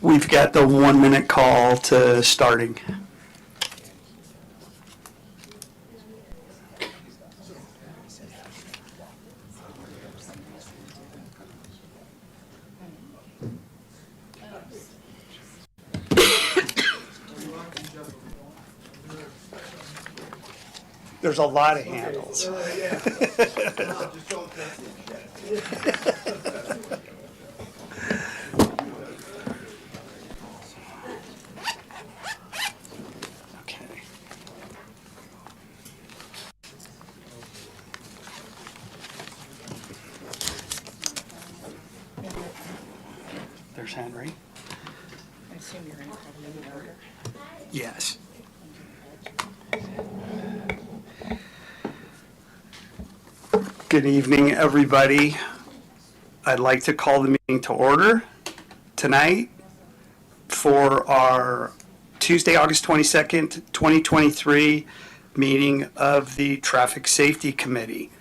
We've got the 1 minute call to starting. There's a lot of handles. Okay. There's Henry. I assume you're in chronological order. Yes. Good evening, everybody. I'd like to call the meeting to order tonight for our Tuesday, August 22nd, 2023 meeting of the Traffic Safety Committee.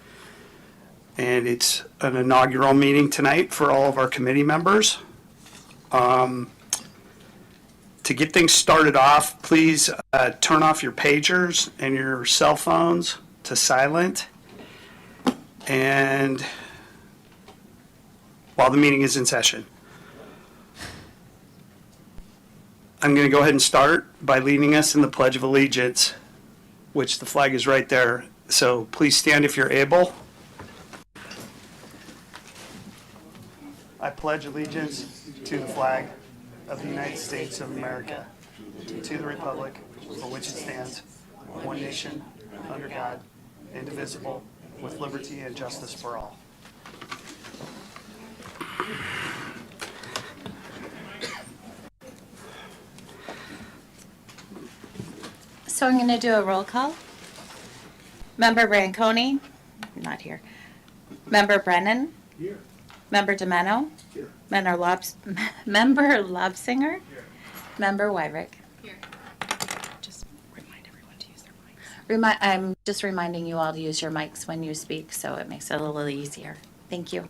And it's an inaugural meeting tonight for all of our committee members. To get things started off, please turn off your pagers and your cell phones to silent. And while the meeting is in session, I'm going to go ahead and start by leading us in the Pledge of Allegiance, which the flag is right there. So please stand if you're able. I pledge allegiance to the flag of the United States of America, to the republic for which it stands, one nation, under God, indivisible, with liberty and justice for all. So I'm going to do a roll call. Member Branconi, not here. Member Brennan. Here. Member Domeno. Here. Member Lobsinger. Here. Member Wyrick. Here. Just remind everyone to use their mics. I'm just reminding you all to use your mics when you speak, so it makes it a little easier. Thank you.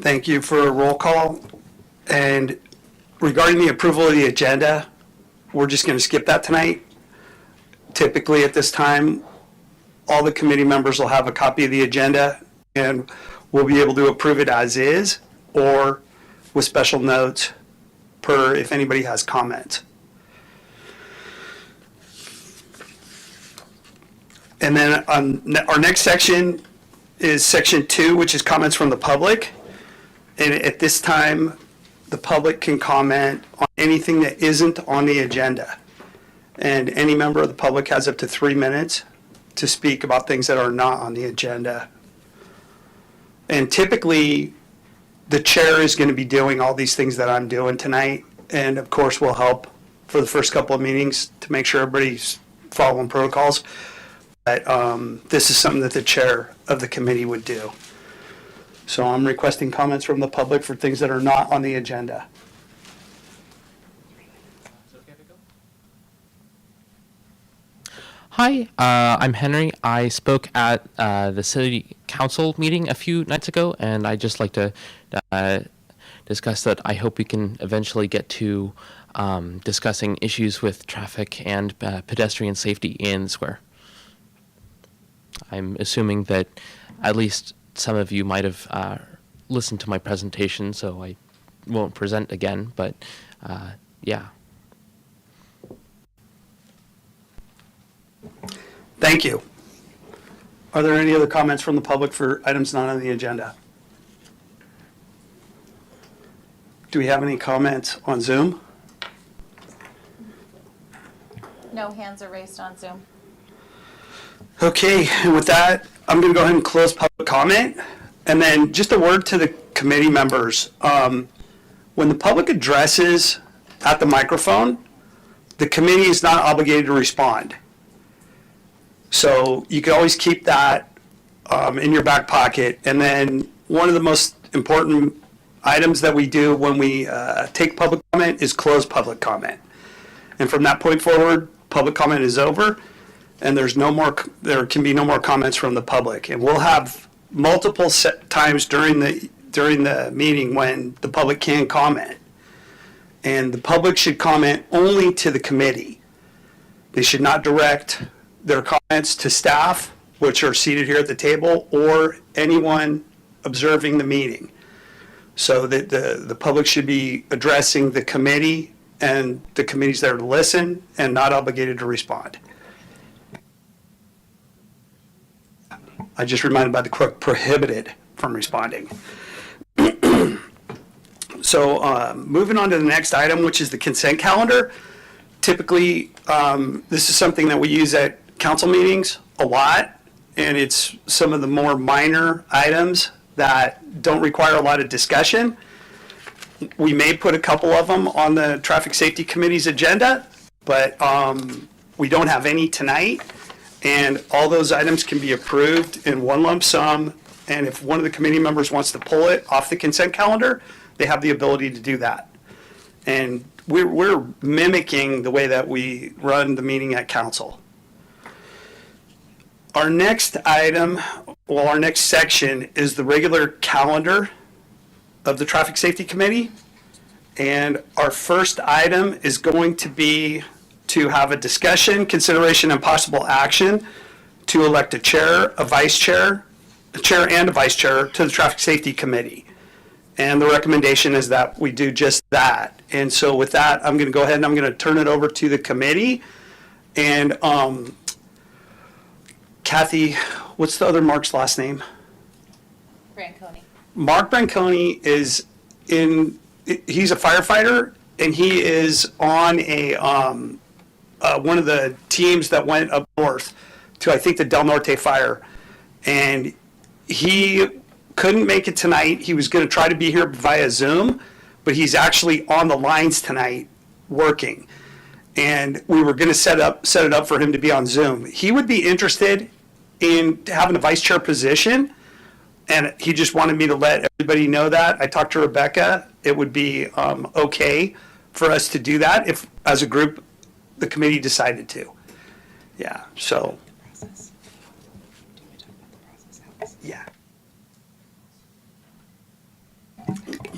Thank you for a roll call. And regarding the approval of the agenda, we're just going to skip that tonight. Typically at this time, all the committee members will have a copy of the agenda and we'll be able to approve it as is or with special notes per if anybody has comments. And then our next section is section 2, which is comments from the public. And at this time, the public can comment on anything that isn't on the agenda. And any member of the public has up to 3 minutes to speak about things that are not on the agenda. And typically, the chair is going to be doing all these things that I'm doing tonight. And of course, we'll help for the first couple of meetings to make sure everybody's following protocols. But this is something that the chair of the committee would do. So I'm requesting comments from the public for things that are not on the agenda. Hi, I'm Henry. I spoke at the city council meeting a few nights ago, and I'd just like to discuss that I hope we can eventually get to discussing issues with traffic and pedestrian safety in the square. I'm assuming that at least some of you might have listened to my presentation, so I won't present again, but yeah. Thank you. Are there any other comments from the public for items not on the agenda? Do we have any comments on Zoom? No hands are raised on Zoom. Okay, and with that, I'm going to go ahead and close public comment. And then just a word to the committee members. When the public addresses at the microphone, the committee is not obligated to respond. So you can always keep that in your back pocket. And then one of the most important items that we do when we take public comment is close public comment. And from that point forward, public comment is over, and there can be no more comments from the public. And we'll have multiple times during the during the meeting when the public can comment. And the public should comment only to the committee. They should not direct their comments to staff, which are seated here at the table, or anyone observing the meeting. So that the public should be addressing the committee, and the committee's there to listen and not obligated to respond. I just reminded by the clerk, prohibited from responding. So moving on to the next item, which is the consent calendar. Typically, this is something that we use at council meetings a lot, and it's some of the more minor items that don't require a lot of discussion. We may put a couple of them on the Traffic Safety Committee's agenda, but we don't have any tonight. And all those items can be approved in one lump sum. And if one of the committee members wants to pull it off the consent calendar, they have the ability to do that. And we're mimicking the way that we run the meeting at council. Our next item, well, our next section is the regular calendar of the Traffic Safety Committee. And our first item is going to be to have a discussion, consideration, and possible action to elect a chair, a vice chair, a chair and a vice chair to the Traffic Safety Committee. And the recommendation is that we do just that. And so with that, I'm going to go ahead and I'm going to turn it over to the committee. And Kathy, what's the other Mark's last name? Branconi. Mark Branconi is he's a firefighter, and he is on a one of the teams that went up north to, I think, the Del Norte fire. And he couldn't make it tonight. He was going to try to be here via Zoom, but he's actually on the lines tonight working. And we were going to set it up for him to be on Zoom. He would be interested in having a vice chair position, and he just wanted me to let everybody know that. I talked to Rebecca. It would be okay for us to do that if, as a group, the committee decided to. Yeah, so. Yeah.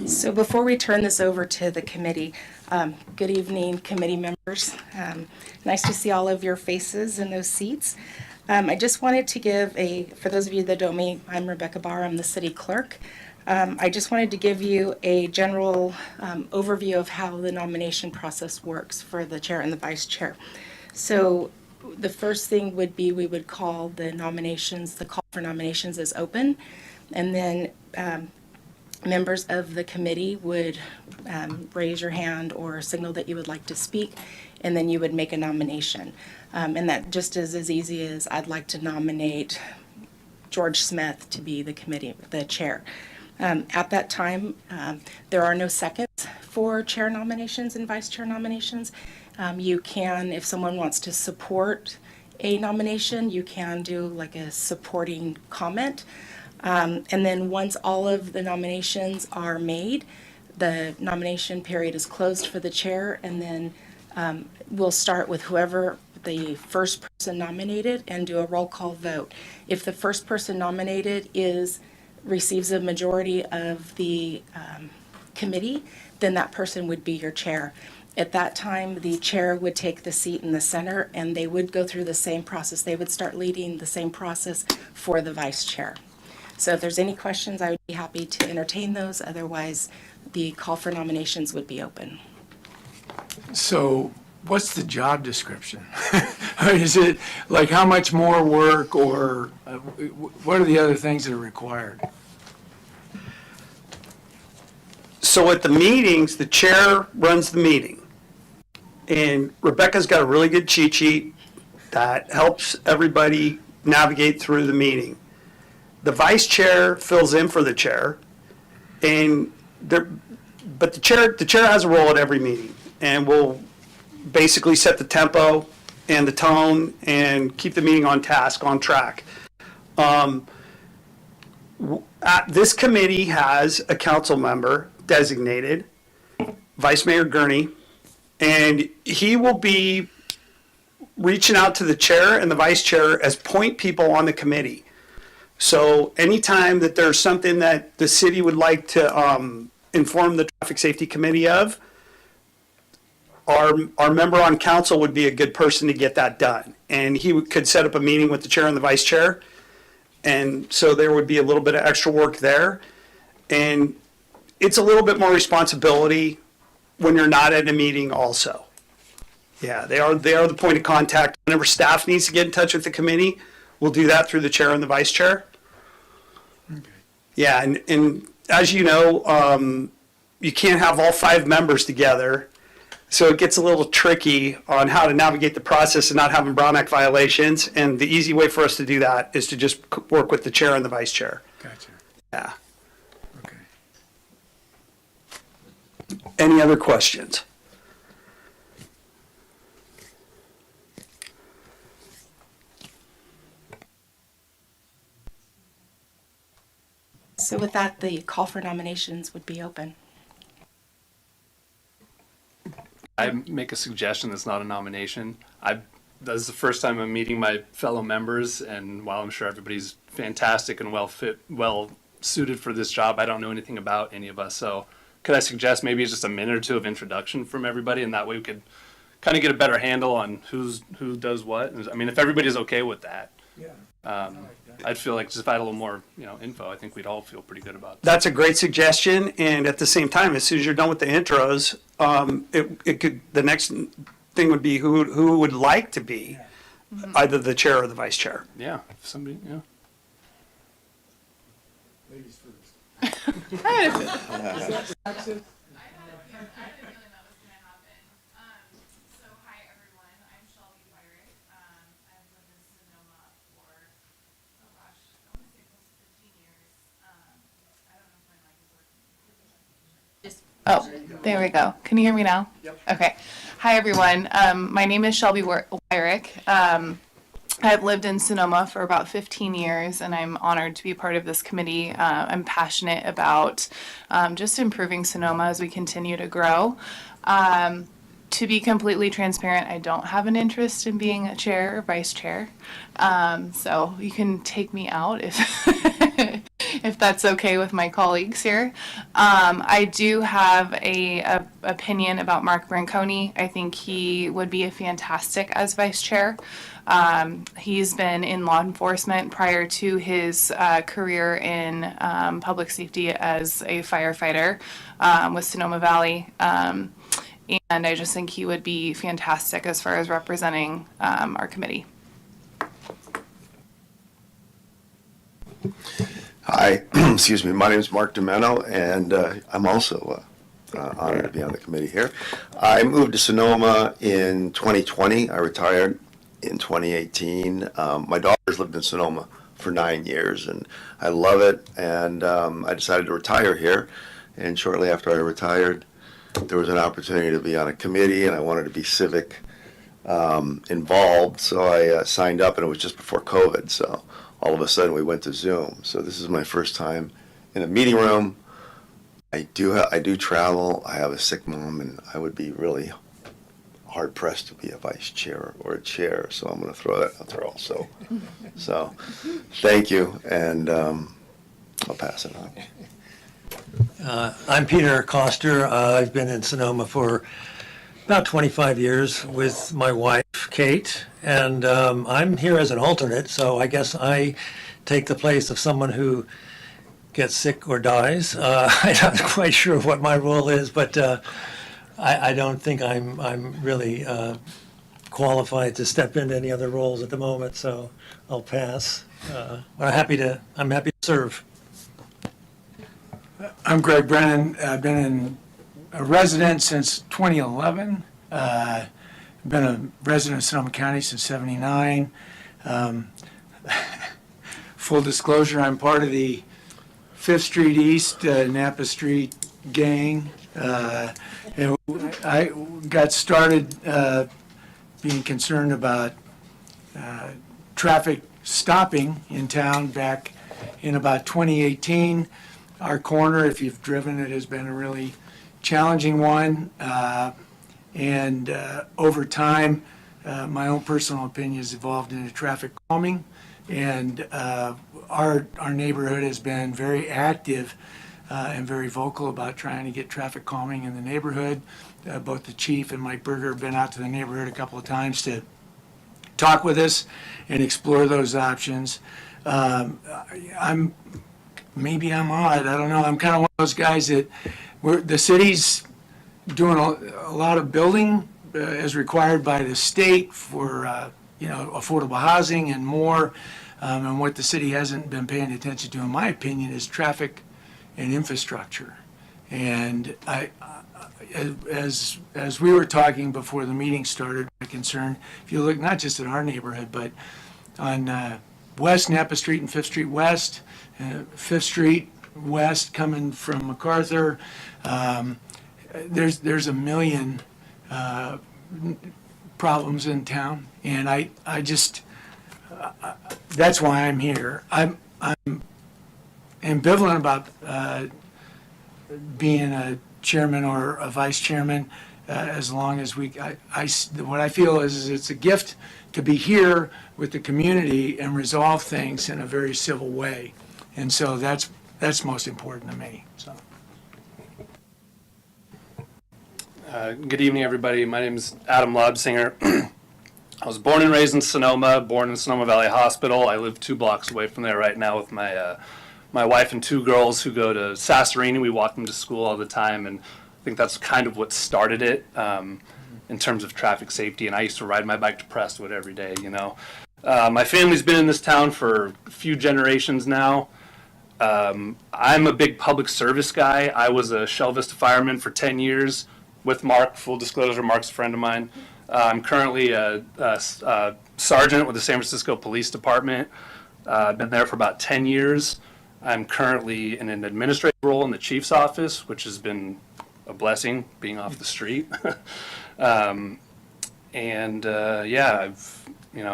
So before we turn this over to the committee, good evening, committee members. Nice to see all of your faces in those seats. I just wanted to give for those of you that don't know me, I'm Rebecca Barr, I'm the city clerk. I just wanted to give you a general overview of how the nomination process works for the chair and the vice chair. So the first thing would be we would call the call for nominations is open, and then members of the committee would raise your hand or signal that you would like to speak, and then you would make a nomination. And that just is as easy as I'd like to nominate George Smith to be the chair. At that time, there are no seconds for chair nominations and vice chair nominations. You can, if someone wants to support a nomination, you can do like a supporting comment. And then once all of the nominations are made, the nomination period is closed for the chair, and then we'll start with whoever the first person nominated and do a roll call vote. If the first person nominated receives a majority of the committee, then that person would be your chair. At that time, the chair would take the seat in the center, and they would go through the same process. They would start leading the same process for the vice chair. So if there's any questions, I would be happy to entertain those. Otherwise, the call for nominations would be open. So what's the job description? Is it like how much more work, or what are the other things that are required? So at the meetings, the chair runs the meeting. And Rebecca's got a really good cheat sheet that helps everybody navigate through the meeting. The vice chair fills in for the chair, but the chair has a role at every meeting, and will basically set the tempo and the tone and keep the meeting on task, on track. This committee has a council member designated, Vice Mayor Gurney, and he will be reaching out to the chair and the vice chair as point people on the committee. So anytime that there's something that the city would like to inform the Traffic Safety Committee of, our member on council would be a good person to get that done. And he could set up a meeting with the chair and the vice chair. And so there would be a little bit of extra work there. And it's a little bit more responsibility when you're not at a meeting also. Yeah, they are the point of contact. Whenever staff needs to get in touch with the committee, we'll do that through the chair and the vice chair. Okay. Yeah, and as you know, you can't have all 5 members together. So it gets a little tricky on how to navigate the process and not having Brown Act violations. And the easy way for us to do that is to just work with the chair and the vice chair. Gotcha. Yeah. Okay. Any other questions? So with that, the call for nominations would be open. I make a suggestion that's not a nomination. This is the first time I'm meeting my fellow members, and while I'm sure everybody's fantastic and well suited for this job, I don't know anything about any of us. So could I suggest maybe just a minute or two of introduction from everybody, and that way we could kind of get a better handle on who does what? I mean, if everybody's okay with that. Yeah. I'd feel like just if I had a little more, info, I think we'd all feel pretty good about it. That's a great suggestion. And at the same time, as soon as you're done with the intros, the next thing would be who would like to be either the chair or the vice chair. Yeah, if somebody, yeah. Ladies first. So hi everyone, I'm Shelby Wyrick. I've lived in Sonoma for, oh gosh, I want to say close to 15 years. I don't know if my mic is working. Oh, there we go. Can you hear me now? Yep. Okay. Hi, everyone. My name is Shelby Wyrick. I've lived in Sonoma for about 15 years, and I'm honored to be part of this committee. I'm passionate about just improving Sonoma as we continue to grow. To be completely transparent, I don't have an interest in being a chair or vice chair. So you can take me out if if that's okay with my colleagues here. I do have a opinion about Mark Branconi. I think he would be a fantastic as vice chair. He's been in law enforcement prior to his career in public safety as a firefighter with Sonoma Valley. And I just think he would be fantastic as far as representing our committee. Hi, excuse me. My name is Mark Domeno, and I'm also honored to be on the committee here. I moved to Sonoma in 2020. I retired in 2018. My daughter's lived in Sonoma for 9 years, and I love it. And I decided to retire here. And shortly after I retired, there was an opportunity to be on a committee, and I wanted to be civic involved. So I signed up, and it was just before COVID. So all of a sudden, we went to Zoom. So this is my first time in a meeting room. I do travel. I have a sick mom, and I would be really hard pressed to be a vice chair or a chair. So I'm going to throw that out there also. So thank you, and I'll pass it on. I'm Peter Koster. I've been in Sonoma for about 25 years with my wife, Kate, and I'm here as an alternate, so I guess I take the place of someone who gets sick or dies. I'm not quite sure what my role is, but I don't think I'm really qualified to step into any other roles at the moment, so I'll pass. But I'm happy to serve. I'm Greg Brennan. I've been a resident since 2011. Been a resident of Sonoma County since '79. Full disclosure, I'm part of the 5th Street East, Napa Street gang. And I got started being concerned about traffic stopping in town back in about 2018. Our corner, if you've driven it, has been a really challenging one. And over time, my own personal opinion has evolved into traffic calming. And our neighborhood has been very active and very vocal about trying to get traffic calming in the neighborhood. Both the chief and Mike Berger have been out to the neighborhood a couple of times to talk with us and explore those options. Maybe I'm odd, I don't know. I'm kind of one of those guys that the city's doing a lot of building as required by the state for, affordable housing and more. And what the city hasn't been paying attention to, in my opinion, is traffic and infrastructure. And as we were talking before the meeting started, my concern, if you look not just at our neighborhood, but on West Napa Street and Fifth Street West, Fifth Street West coming from MacArthur, there's a million problems in town, and I just that's why I'm here. I'm ambivalent about being a chairman or a vice chairman, as long as what I feel is it's a gift to be here with the community and resolve things in a very civil way. And so that's most important to me, so. Good evening, everybody. My name is Adam Lobsinger. I was born and raised in Sonoma, born in Sonoma Valley Hospital. I live 2 blocks away from there right now with my wife and 2 girls who go to Sasserini. We walk them to school all the time, and I think that's kind of what started it in terms of traffic safety. And I used to ride my bike to Prestwood every day, you know. My family's been in this town for a few generations now. I'm a big public service guy. I was a Shell Vista fireman for 10 years with Mark. Full disclosure, Mark's a friend of mine. I'm currently a sergeant with the San Francisco Police Department. I've been there for about 10 years. I'm currently in an administrative role in the chief's office, which has been a blessing, being off the street. I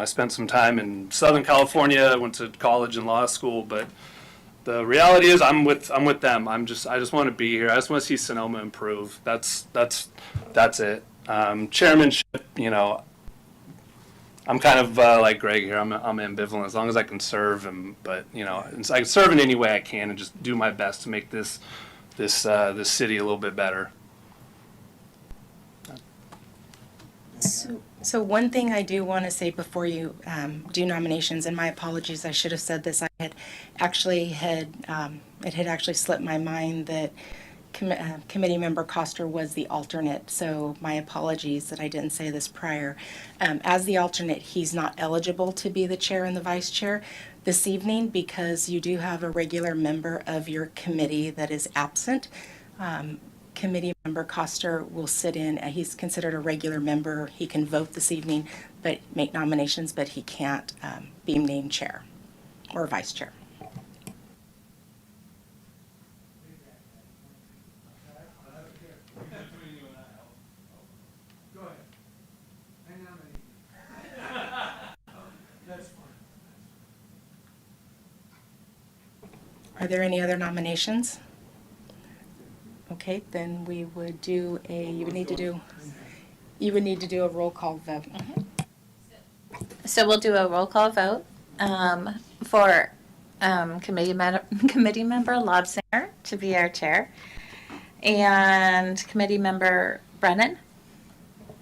spent some time in Southern California. I went to college and law school, but the reality is I'm with them. I just want to be here. I just want to see Sonoma improve. That's it. Chairmanship, you know, I'm kind of like Greg here. I'm ambivalent as long as I can serve, but you know, I serve in any way I can and just do my best to make this city a little bit better. So one thing I do want to say before you do nominations, and my apologies, I should have said this. It had actually slipped my mind that Committee Member Coster was the alternate. So my apologies that I didn't say this prior. As the alternate, he's not eligible to be the chair and the vice chair this evening because you do have a regular member of your committee that is absent. Committee Member Coster will sit in. He's considered a regular member. He can vote this evening, but make nominations, but he can't be named chair or vice chair. Are there any other nominations? Okay, then we would do you would need to do a roll call vote. So we'll do a roll call vote for committee member Lobsinger to be our chair, and committee member Brennan.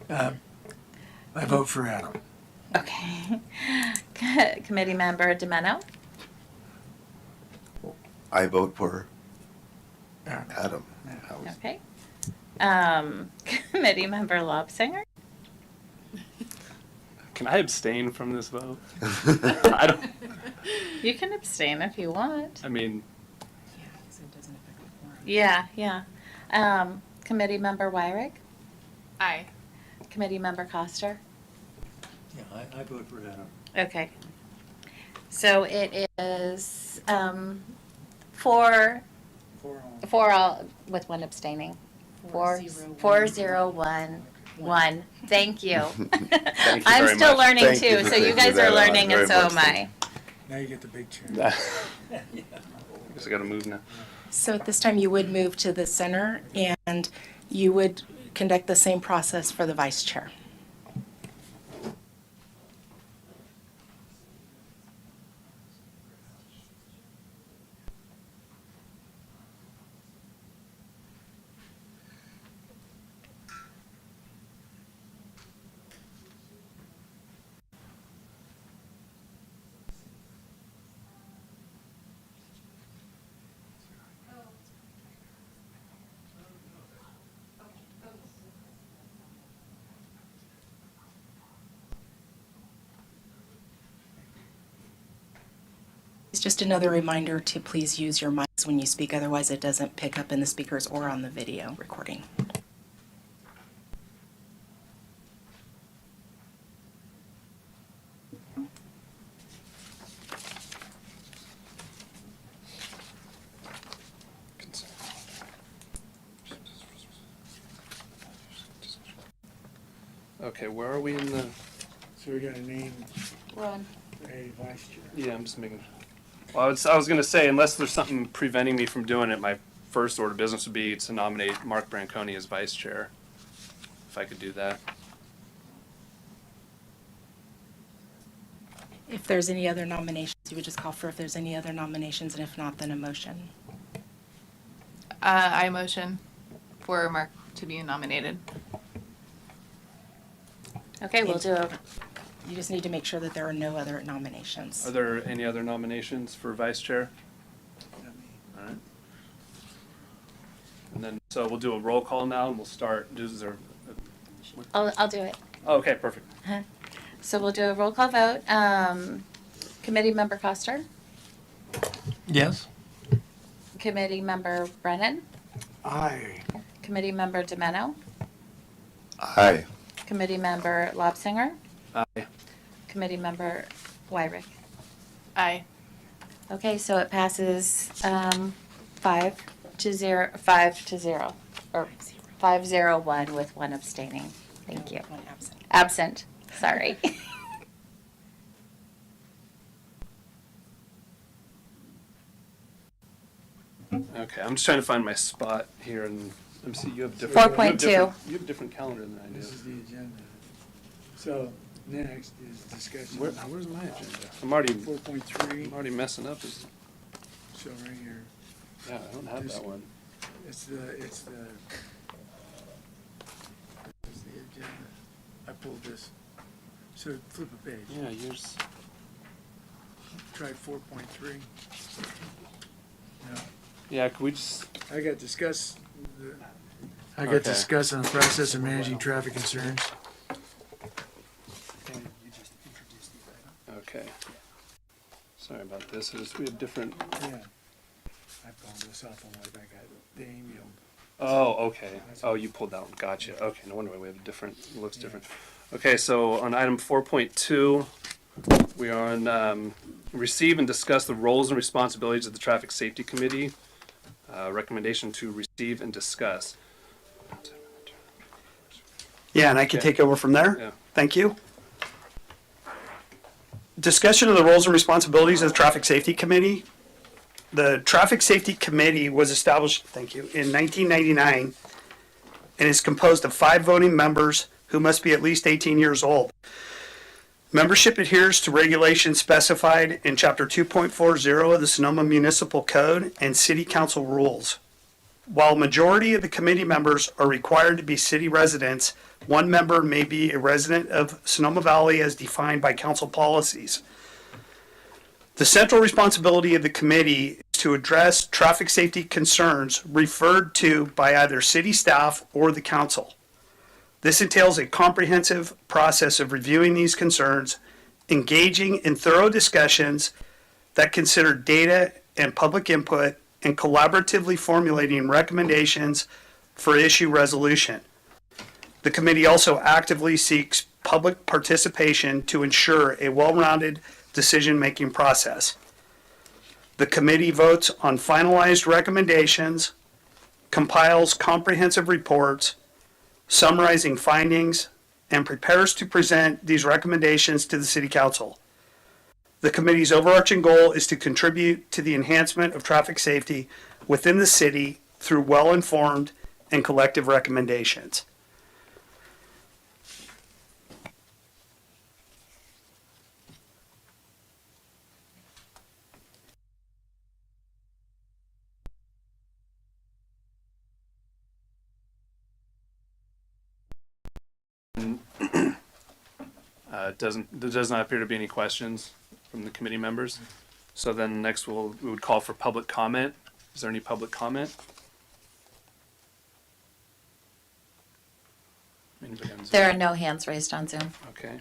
I vote for Adam. Okay. Committee member Domeno. I vote for Adam. Okay. Committee member Lobsinger. Can I abstain from this vote? I don't. You can abstain if you want. I mean, Yeah, so it doesn't affect the quorum. Yeah. Committee member Wyrick. Aye. Committee member Coster. Yeah, I vote for Adam. Okay. So it is 4 all with 1 abstaining. 4-0-1-1. Thank you. Thank you I'm very still much. learning Thank you too, for so you thinking guys that are out. learning and Very so much am I. Now you get the big chair. I guess I got to move now. So at this time, you would move to the center, and you would conduct the same process for the vice chair. It's just another reminder to please use your mics when you speak, otherwise it doesn't pick up in the speakers or on the video recording. Okay, where are we in the? So we got to name Ron. a vice chair. Yeah, I'm just making. Well, I was going to say, unless there's something preventing me from doing it, my first order of business would be to nominate Mark Branconi as vice chair. If I could do that. If there's any other nominations, you would just call for if there's any other nominations, and if not, then a motion. I motion for Mark to be nominated. Okay, we'll do a, You just need to make sure that there are no other nominations. Are there any other nominations for vice chair? All right. And then, so we'll do a roll call now, and we'll start. Is there? I'll do it. Oh, okay, perfect. So we'll do a roll call vote. Committee Member Coster, Yes? Committee Member Brennan, Aye. Committee Member DeMeno, Aye. Committee Member Lobsinger, Aye. Committee Member Wyrick. Aye. Okay, so it passes 5-0, or 5-0-1 with one abstaining. Thank you. One absent. Absent, sorry. Okay, I'm just trying to find my spot here, and let me see. You have different. 4.2. You have a different calendar than I This is do. the agenda. So next is discussion. Where's my agenda? I'm already 4.3, messing up. Is so right here, yeah, I don't have that one. it's the agenda. I pulled this. So flip a page. Yeah, yours. Try 4.3. No. Yeah, could we just? I got discuss Okay. on the process of managing traffic concerns. Okay. Sorry about this. We have different. Yeah. I pulled this off on my back. The email. Oh, okay. Oh, you pulled that one. Gotcha. Okay, no wonder why we have a different. It looks different. Okay, so on item 4.2, we are on receive and discuss the roles and responsibilities of the Traffic Safety Committee. Recommendation to receive and discuss. Yeah, and I can Okay. take over from there. Yeah. Thank you. Discussion of the roles and responsibilities of the Traffic Safety Committee. The Traffic Safety Committee was established, thank you, in 1999 and is composed of 5 voting members who must be at least 18 years old. Membership adheres to regulations specified in Chapter 2.40 of the Sonoma Municipal Code and City Council rules. While majority of the committee members are required to be city residents, one member may be a resident of Sonoma Valley as defined by council policies. The central responsibility of the committee is to address traffic safety concerns referred to by either city staff or the council. This entails a comprehensive process of reviewing these concerns, engaging in thorough discussions that consider data and public input, and collaboratively formulating recommendations for issue resolution. The committee also actively seeks public participation to ensure a well-rounded decision-making process. The committee votes on finalized recommendations, compiles comprehensive reports, summarizing findings, and prepares to present these recommendations to the City Council. The committee's overarching goal is to contribute to the enhancement of traffic safety within the city through well-informed and collective recommendations. There does not appear to be any questions from the committee members. So then next we would call for public comment. Is there any public comment? Anybody on Zoom? There are no hands raised on Zoom. Okay.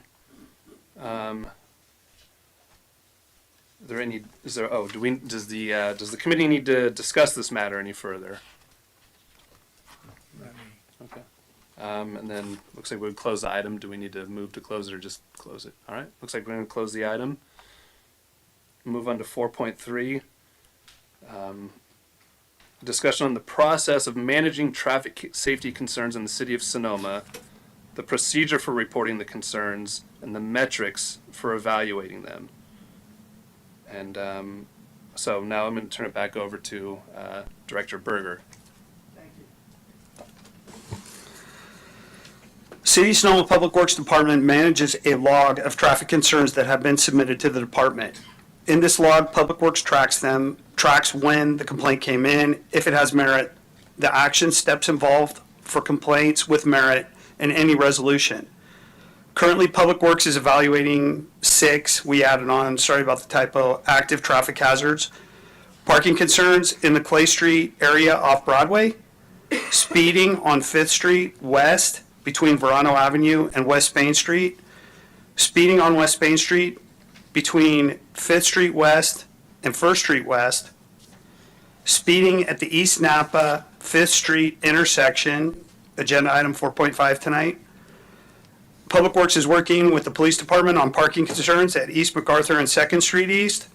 does the committee need to discuss this matter any further? Okay. And then, looks like we would close the item. Do we need to move to close it or just close it? All right, looks like we're gonna close the item. Move on to 4.3. Discussion on the process of managing traffic safety concerns in the city of Sonoma, the procedure for reporting the concerns, and the metrics for evaluating them. And so now I'm going to turn it back over to Director Berger. City of Sonoma Public Works Department manages a log of traffic concerns that have been submitted to the department. In this log, Public Works tracks when the complaint came in, if it has merit, the action steps involved for complaints with merit, and any resolution. Currently, Public Works is evaluating 6, we added on, sorry about the typo, active traffic hazards. Parking concerns in the Clay Street area off Broadway, speeding on 5th Street West between Verano Avenue and West Spain Street, speeding on West Spain Street between 5th Street West and 1st Street West, speeding at the East Napa 5th Street intersection, agenda item 4.5 tonight. Public Works is working with the police department on parking concerns at East MacArthur and 2nd Street East.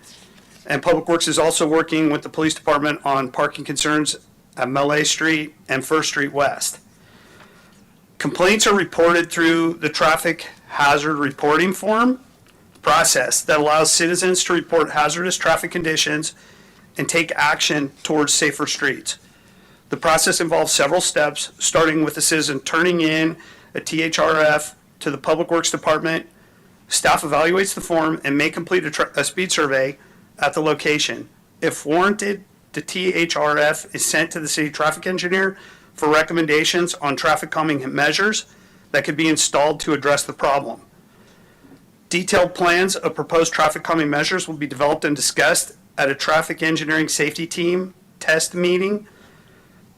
And Public Works is also working with the police department on parking concerns at Malay Street and 1st Street West. Complaints are reported through the traffic hazard reporting form process that allows citizens to report hazardous traffic conditions and take action towards safer streets. The process involves several steps, starting with the citizen turning in a THRF to the Public Works Department. Staff evaluates the form and may complete a speed survey at the location. If warranted, the THRF is sent to the city traffic engineer for recommendations on traffic calming measures that could be installed to address the problem. Detailed plans of proposed traffic calming measures will be developed and discussed at a traffic engineering safety team test meeting.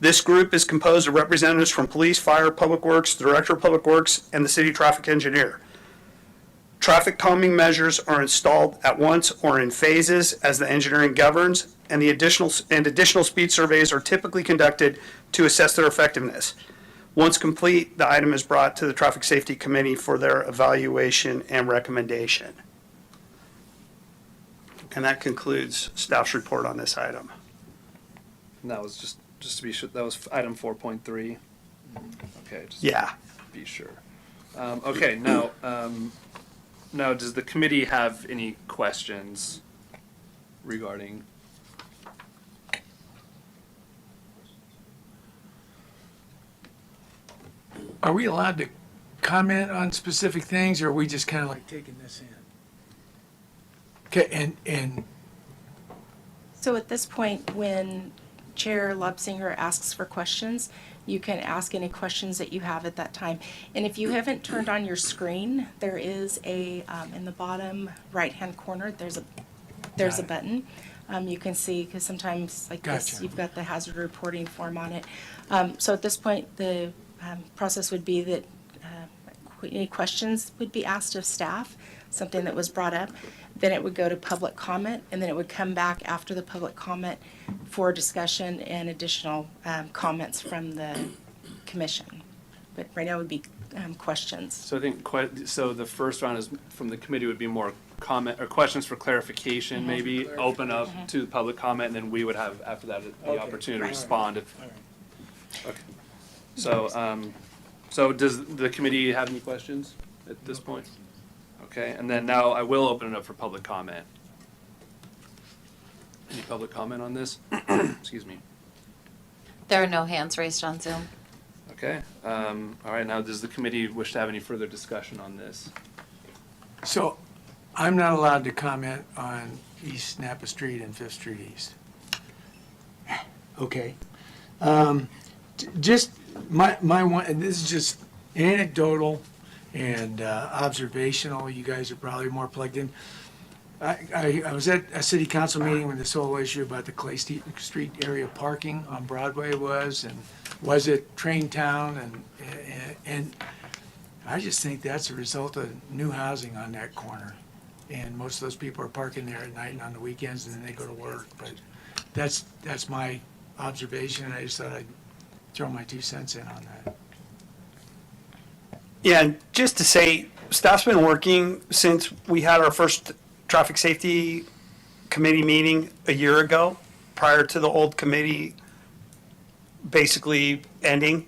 This group is composed of representatives from police, fire, public works, the director of public works, and the city traffic engineer. Traffic calming measures are installed at once or in phases as the engineering governs, and additional speed surveys are typically conducted to assess their effectiveness. Once complete, the item is brought to the Traffic Safety Committee for their evaluation and recommendation. And that concludes staff's report on this item. And that was just to be sure, that was item 4.3. Okay, just Yeah. to be sure. Okay, now does the committee have any questions regarding? Are we allowed to comment on specific things, or are we just kind of like taking this in? Okay, and So at this point, when Chair Lobsinger asks for questions, you can ask any questions that you have at that time. And if you haven't turned on your screen, there is a, in the bottom right-hand corner, there's a Got it. button. You can see, because sometimes like this, Gotcha. you've got the hazard reporting form on it. So at this point, the process would be that any questions would be asked of staff, something that was brought up. Then it would go to public comment, and then it would come back after the public comment for discussion and additional comments from the commission. But right now would be questions. So I think so the first round is from the committee would be more comment or questions for clarification, maybe open up to the public comment, and then we would have after that the opportunity to respond. Okay. So does the committee have any questions at this point? Okay, and then now I will open it up for public comment. Any public comment on this? Excuse me. There are no hands raised on Zoom. Okay, all right, now does the committee wish to have any further discussion on this? so I'm not allowed to comment on East Napa Street and 5th Street East. Okay. Just my one, and this is just anecdotal and observational. You guys are probably more plugged in. I was at a city council meeting when this whole issue about the Clay Street area parking on Broadway was, and was it Train Town, and I just think that's a result of new housing on that corner. And most of those people are parking there at night and on the weekends, and then they go to work. But that's my observation, and I just thought I'd throw my 2 cents in on that. Yeah, and just to say, staff's been working since we had our first traffic safety committee meeting a year ago, prior to the old committee basically ending.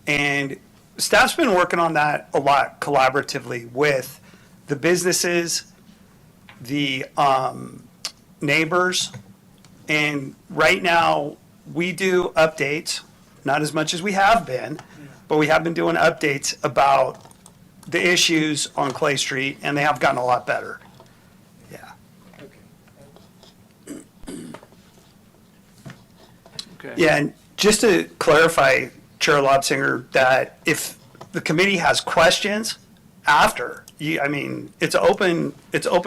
And staff's been working on that a lot collaboratively with the businesses, the neighbors. And right now, we do updates, not as much as we have been, but we have been doing updates about the issues on Clay Street, and they have gotten a lot better. Yeah. Okay. Yeah, and just to clarify, Chair Lobsinger, that if the committee has questions after, it's open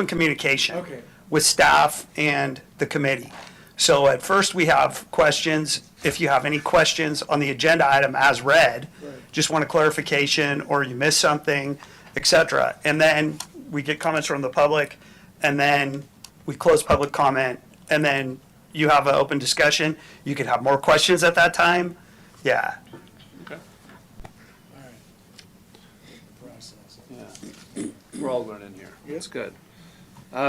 communication Okay. with staff and the committee. So at first, we have questions. If you have any questions on the agenda item as read, just want a clarification, or you missed something, et cetera. And then we get comments from the public, and then we close public comment, and then you have an open discussion. You could have more questions at that time. Yeah. Okay. All right. Process. Yeah. We're all learning here. That's good.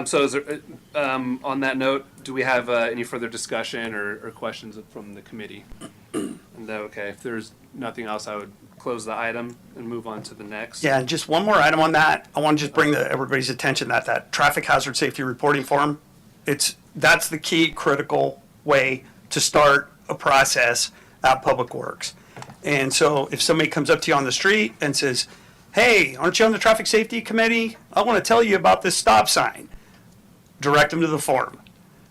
So is there, on that note, do we have any further discussion or questions from the committee? And okay, if there's nothing else, I would close the item and move on to the next. Yeah, and just one more item on that. I want to just bring everybody's attention that traffic hazard safety reporting form, that's the key critical way to start a process at Public Works. And so if somebody comes up to you on the street and says, hey, aren't you on the traffic safety committee? I want to tell you about this stop sign. Direct them to the form.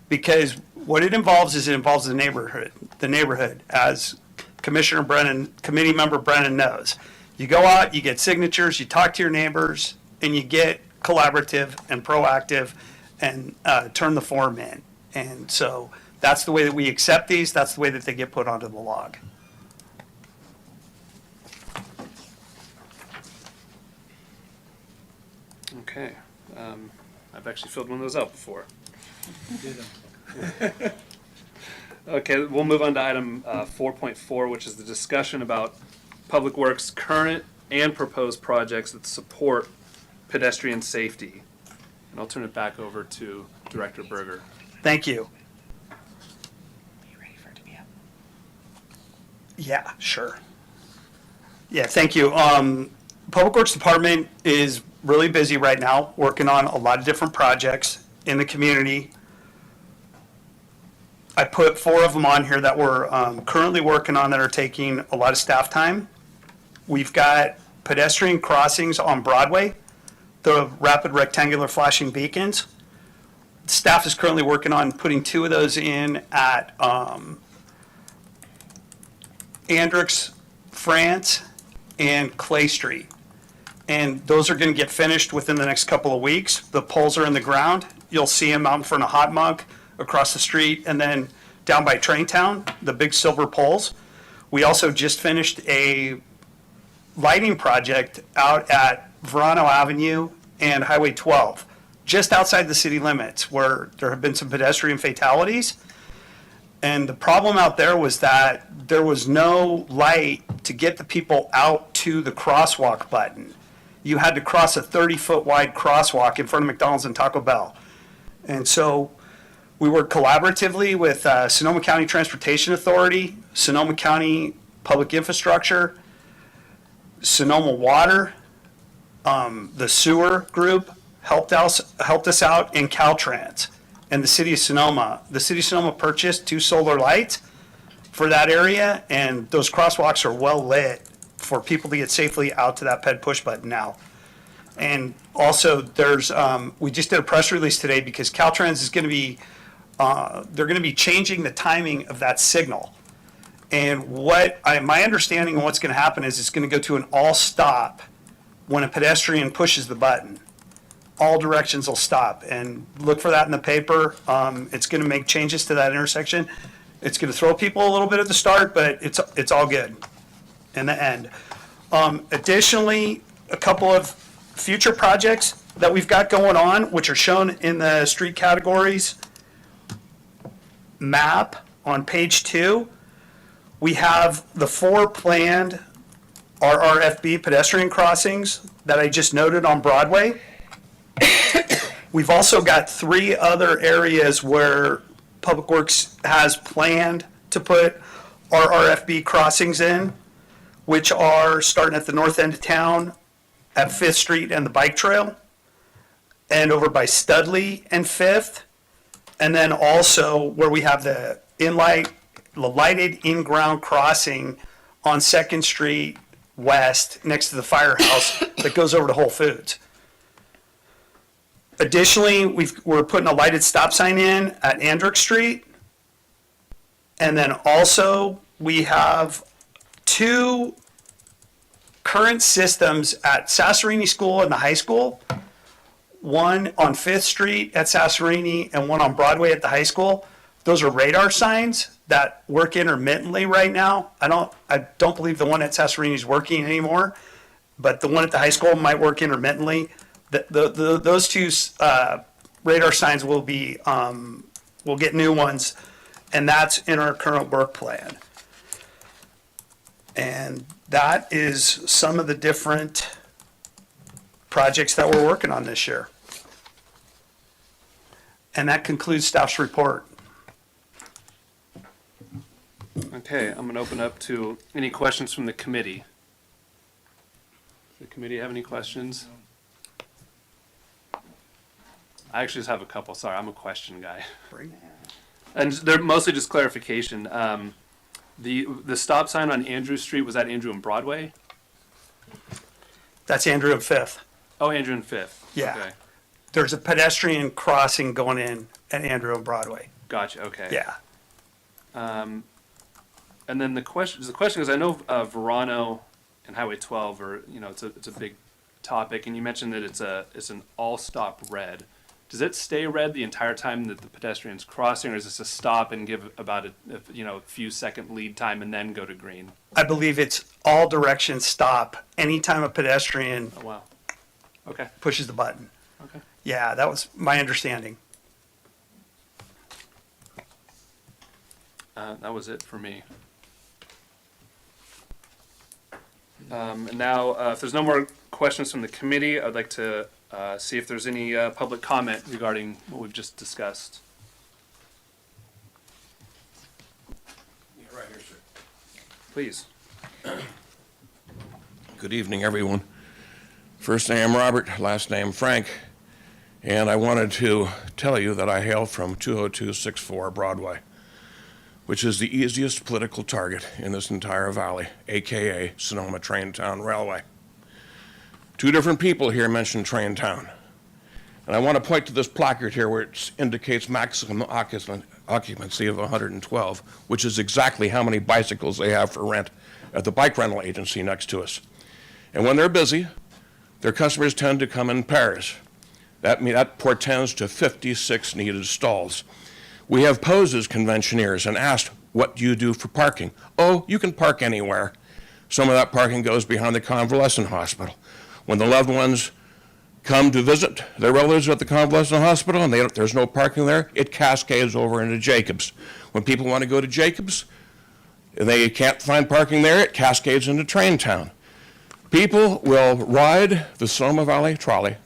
Because what it involves the neighborhood, as Commissioner Brennan, committee member Brennan knows. You go out, you get signatures, you talk to your neighbors, and you get collaborative and proactive and turn the form in. And so that's the way that we accept these. That's the way that they get put onto the log. Okay. I've actually filled one of those out before. Okay, we'll move on to item 4.4, which is the discussion about Public Works' current and proposed projects that support pedestrian safety. And I'll turn it back over to Director Berger. Thank you. Are you ready for it to be up? Yeah, sure. Yeah, thank you. Public Works Department is really busy right now, working on a lot of different projects in the community. I put 4 of them on here that we're currently working on that are taking a lot of staff time. We've got pedestrian crossings on Broadway, the rapid rectangular flashing beacons. Staff is currently working on putting 2 of those in at Andrix, France, and Clay Street. And those are going to get finished within the next couple of weeks. The poles are in the ground. You'll see them out in front of Hot Mug across the street, and then down by Train Town, the big silver poles. We also just finished a lighting project out at Verano Avenue and Highway 12, just outside the city limits, where there have been some pedestrian fatalities. And the problem out there was that there was no light to get the people out to the crosswalk button. You had to cross a 30-foot wide crosswalk in front of McDonald's and Taco Bell. And so we work collaboratively with Sonoma County Transportation Authority, Sonoma County Public Infrastructure, Sonoma Water, the sewer group helped us out, and Caltrans, and the City of Sonoma. The City of Sonoma purchased 2 solar lights for that area, and those crosswalks are well lit for people to get safely out to that ped push button now. And also, there's we just did a press release today because Caltrans is going to be they're going to be changing the timing of that signal. And my understanding of what's going to happen is it's going to go to an all stop when a pedestrian pushes the button. All directions will stop, and look for that in the paper. It's going to make changes to that intersection. It's going to throw people a little bit at the start, but it's all good in the end. Additionally, a couple of future projects that we've got going on, which are shown in the street categories map on page 2, we have the 4 planned RRFB pedestrian crossings that I just noted on Broadway. We've also got 3 other areas where Public Works has planned to put RRFB crossings in, which are starting at the north end of town at 5th Street and the bike trail, and over by Studley and 5th, and then also where we have the lighted in-ground crossing on 2nd Street West next to the firehouse that goes over to Whole Foods. Additionally, we're putting a lighted stop sign in at Andrick Street. And then also, we have 2 current systems at Sasserini School and the high school. One on 5th Street at Sasserini and one on Broadway at the high school. Those are radar signs that work intermittently right now. I don't believe the one at Sasserini is working anymore, but the one at the high school might work intermittently. Those 2 radar signs will be, we'll get new ones, and that's in our current work plan. And that is some of the different projects that we're working on this year. And that concludes staff's report. Okay, I'm going to open up to any questions from the committee. Does the committee have any questions? I actually just have a couple. Sorry, I'm a question guy. And they're mostly just clarification. The stop sign on Andrew Street, was that Andrew and Broadway? That's Andrew and 5th. Oh, Andrew and 5th. Yeah. Okay. There's a pedestrian crossing going in at Andrew and Broadway. Gotcha, okay. Yeah. And then the question is, I know Verano and Highway 12 are, it's a big topic, and you mentioned that it's an all-stop red. Does it stay red the entire time that the pedestrian's crossing, or is this a stop and give about a few second lead time and then go to green? I believe it's all directions stop anytime a pedestrian Oh, wow. Okay, pushes the button. okay. Yeah, that was my understanding. That was it for me. And now, if there's no more questions from the committee, I'd like to see if there's any public comment regarding what we've just discussed. Right here, sir. Please. Good evening, everyone. First name Robert, last name Frank, and I wanted to tell you that I hail from 20264 Broadway, which is the easiest political target in this entire valley, AKA Sonoma Traintown Railway. 2 different people here mentioned Traintown. And I want to point to this placard here where it indicates maximum occupancy of 112, which is exactly how many bicycles they have for rent at the bike rental agency next to us. And when they're busy, their customers tend to come in pairs. That portends to 56 needed stalls. We have posed as conventioneers and asked, what do you do for parking? Oh, you can park anywhere. Some of that parking goes behind the convalescent hospital. When the loved ones come to visit their relatives at the convalescent hospital and there's no parking there, it cascades over into Jacobs. When people want to go to Jacobs and they can't find parking there, it cascades into Traintown. People will ride the Sonoma Valley trolley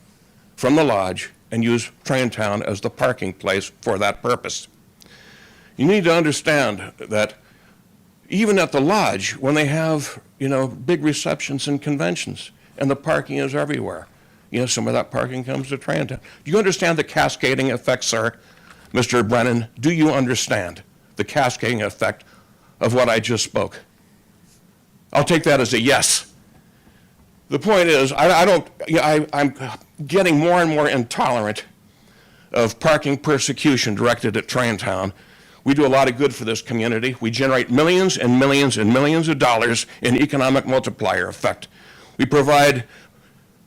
from the lodge and use Traintown as the parking place for that purpose. You need to understand that even at the lodge, when they have, big receptions and conventions, and the parking is everywhere, some of that parking comes to Traintown. Do you understand the cascading effect, sir? Mr. Brennan, do you understand the cascading effect of what I just spoke? I'll take that as a yes. The point is, I'm getting more and more intolerant of parking persecution directed at Traintown. We do a lot of good for this community. We generate millions and millions and millions of dollars in economic multiplier effect. We provide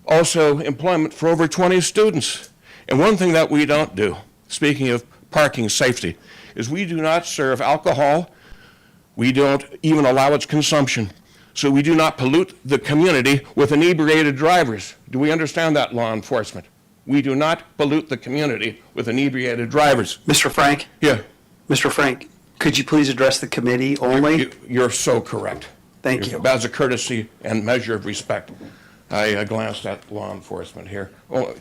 also employment for over 20 students. And one thing that we don't do, speaking of parking safety, is we do not serve alcohol. We don't even allow its consumption. So we do not pollute the community with inebriated drivers. Do we understand that, law enforcement? We do not pollute the community with inebriated drivers. Mr. Frank, Yeah, Mr. Frank, could you please address the committee only? you're so correct. Thank you. As a courtesy and measure of respect, I glanced at law enforcement here,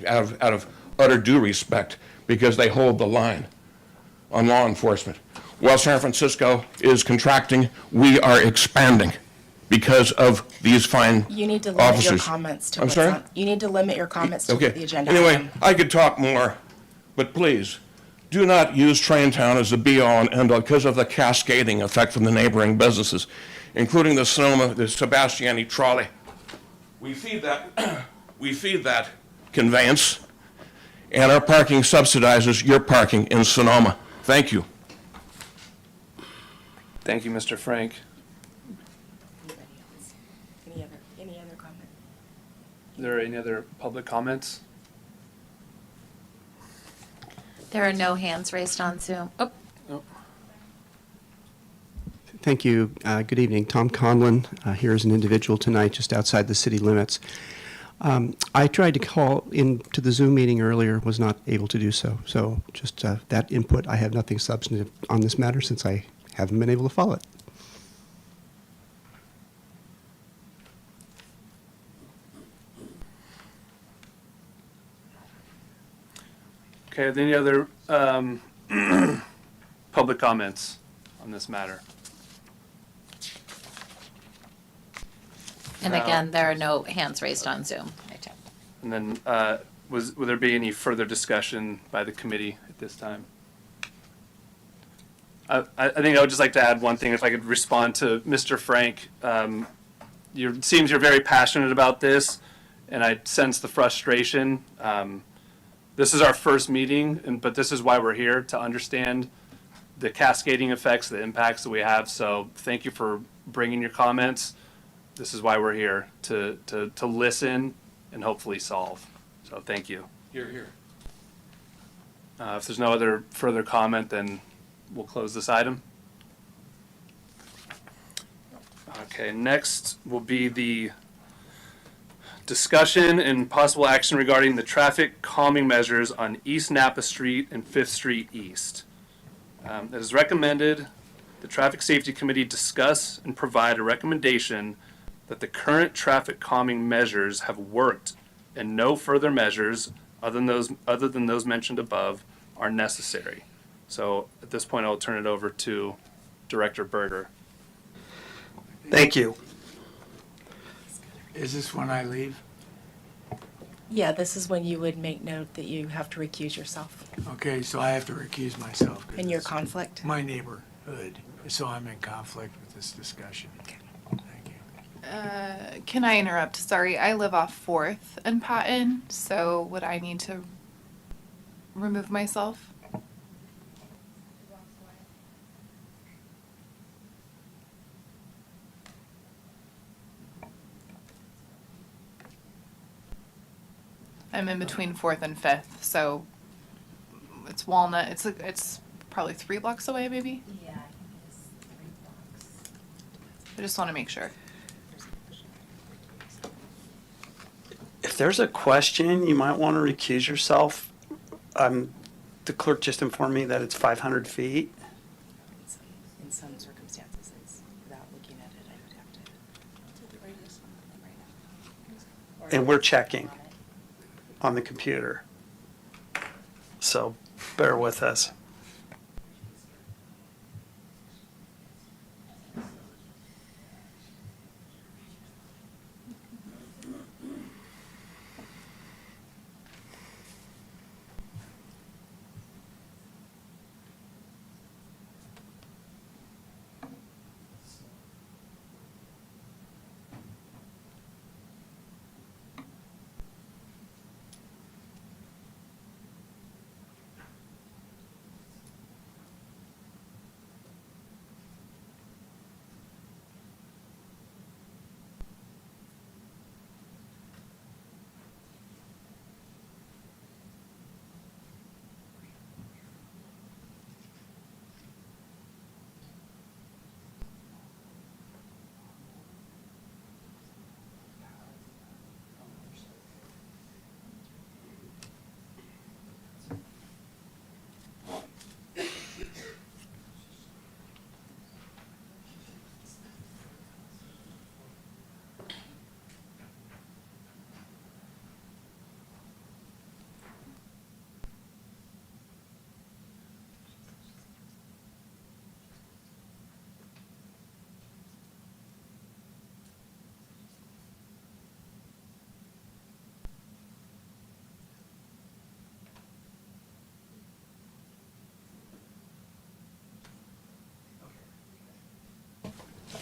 out of utter due respect, because they hold the line on law enforcement. While San Francisco is contracting, we are expanding because of these fine You need to limit your officers. comments to I'm what's sorry? on. You need to limit your comments to Okay. the agenda. Anyway, item. I could talk more, but please, do not use Traintown as the be-all and end-all because of the cascading effect from the neighboring businesses, including the Sonoma, the Sebastiani trolley. We feed that conveyance, and our parking subsidizes your parking in Sonoma. Thank you. Thank you, Mr. Frank. Any other comment? Are there any other public comments? There are no hands raised on Zoom. Oh, Thank you. Good evening. Tom Conlon, here as an individual tonight, just outside the city limits. I tried to call into the Zoom meeting earlier, was not able to do so. So just that input, I have nothing substantive on this matter since I haven't been able to follow it. Okay, are there any other public comments on this matter? and again, there are no hands raised on Zoom. And then, will there be any further discussion by the committee at this time? I think I would just like to add one thing, if I could respond to Mr. Frank. It seems you're very passionate about this, and I sense the frustration. This is our first meeting, but this is why we're here, to understand the cascading effects, the impacts that we have. So thank you for bringing your comments. This is why we're here, to listen and hopefully solve. So thank you. Here. If there's no other further comment, then we'll close this item. Okay, next will be the discussion and possible action regarding the traffic calming measures on East Napa Street and 5th Street East. It is recommended the Traffic Safety Committee discuss and provide a recommendation that the current traffic calming measures have worked and no further measures other than those mentioned above are necessary. So at this point, I'll turn it over to Director Berger. Thank you. Is this when I leave? Yeah, this is when you would make note that you have to recuse yourself Okay, so I have to recuse myself. 'cause in your it's conflict. My neighborhood, so I'm in conflict with this discussion. Thank you. Can I interrupt? Sorry, I live off 4th and Patton, so would I need to remove myself? I'm in between 4th and 5th, so it's Walnut. It's probably 3 blocks away, maybe. Yeah, I think it is 3 blocks. I just want to make sure. If there's a question, you might want to recuse yourself. The clerk just informed me that it's 500 feet. In some circumstances, it's, without looking at it, I would have to do the radius right now. And we're checking on the computer. So bear with us.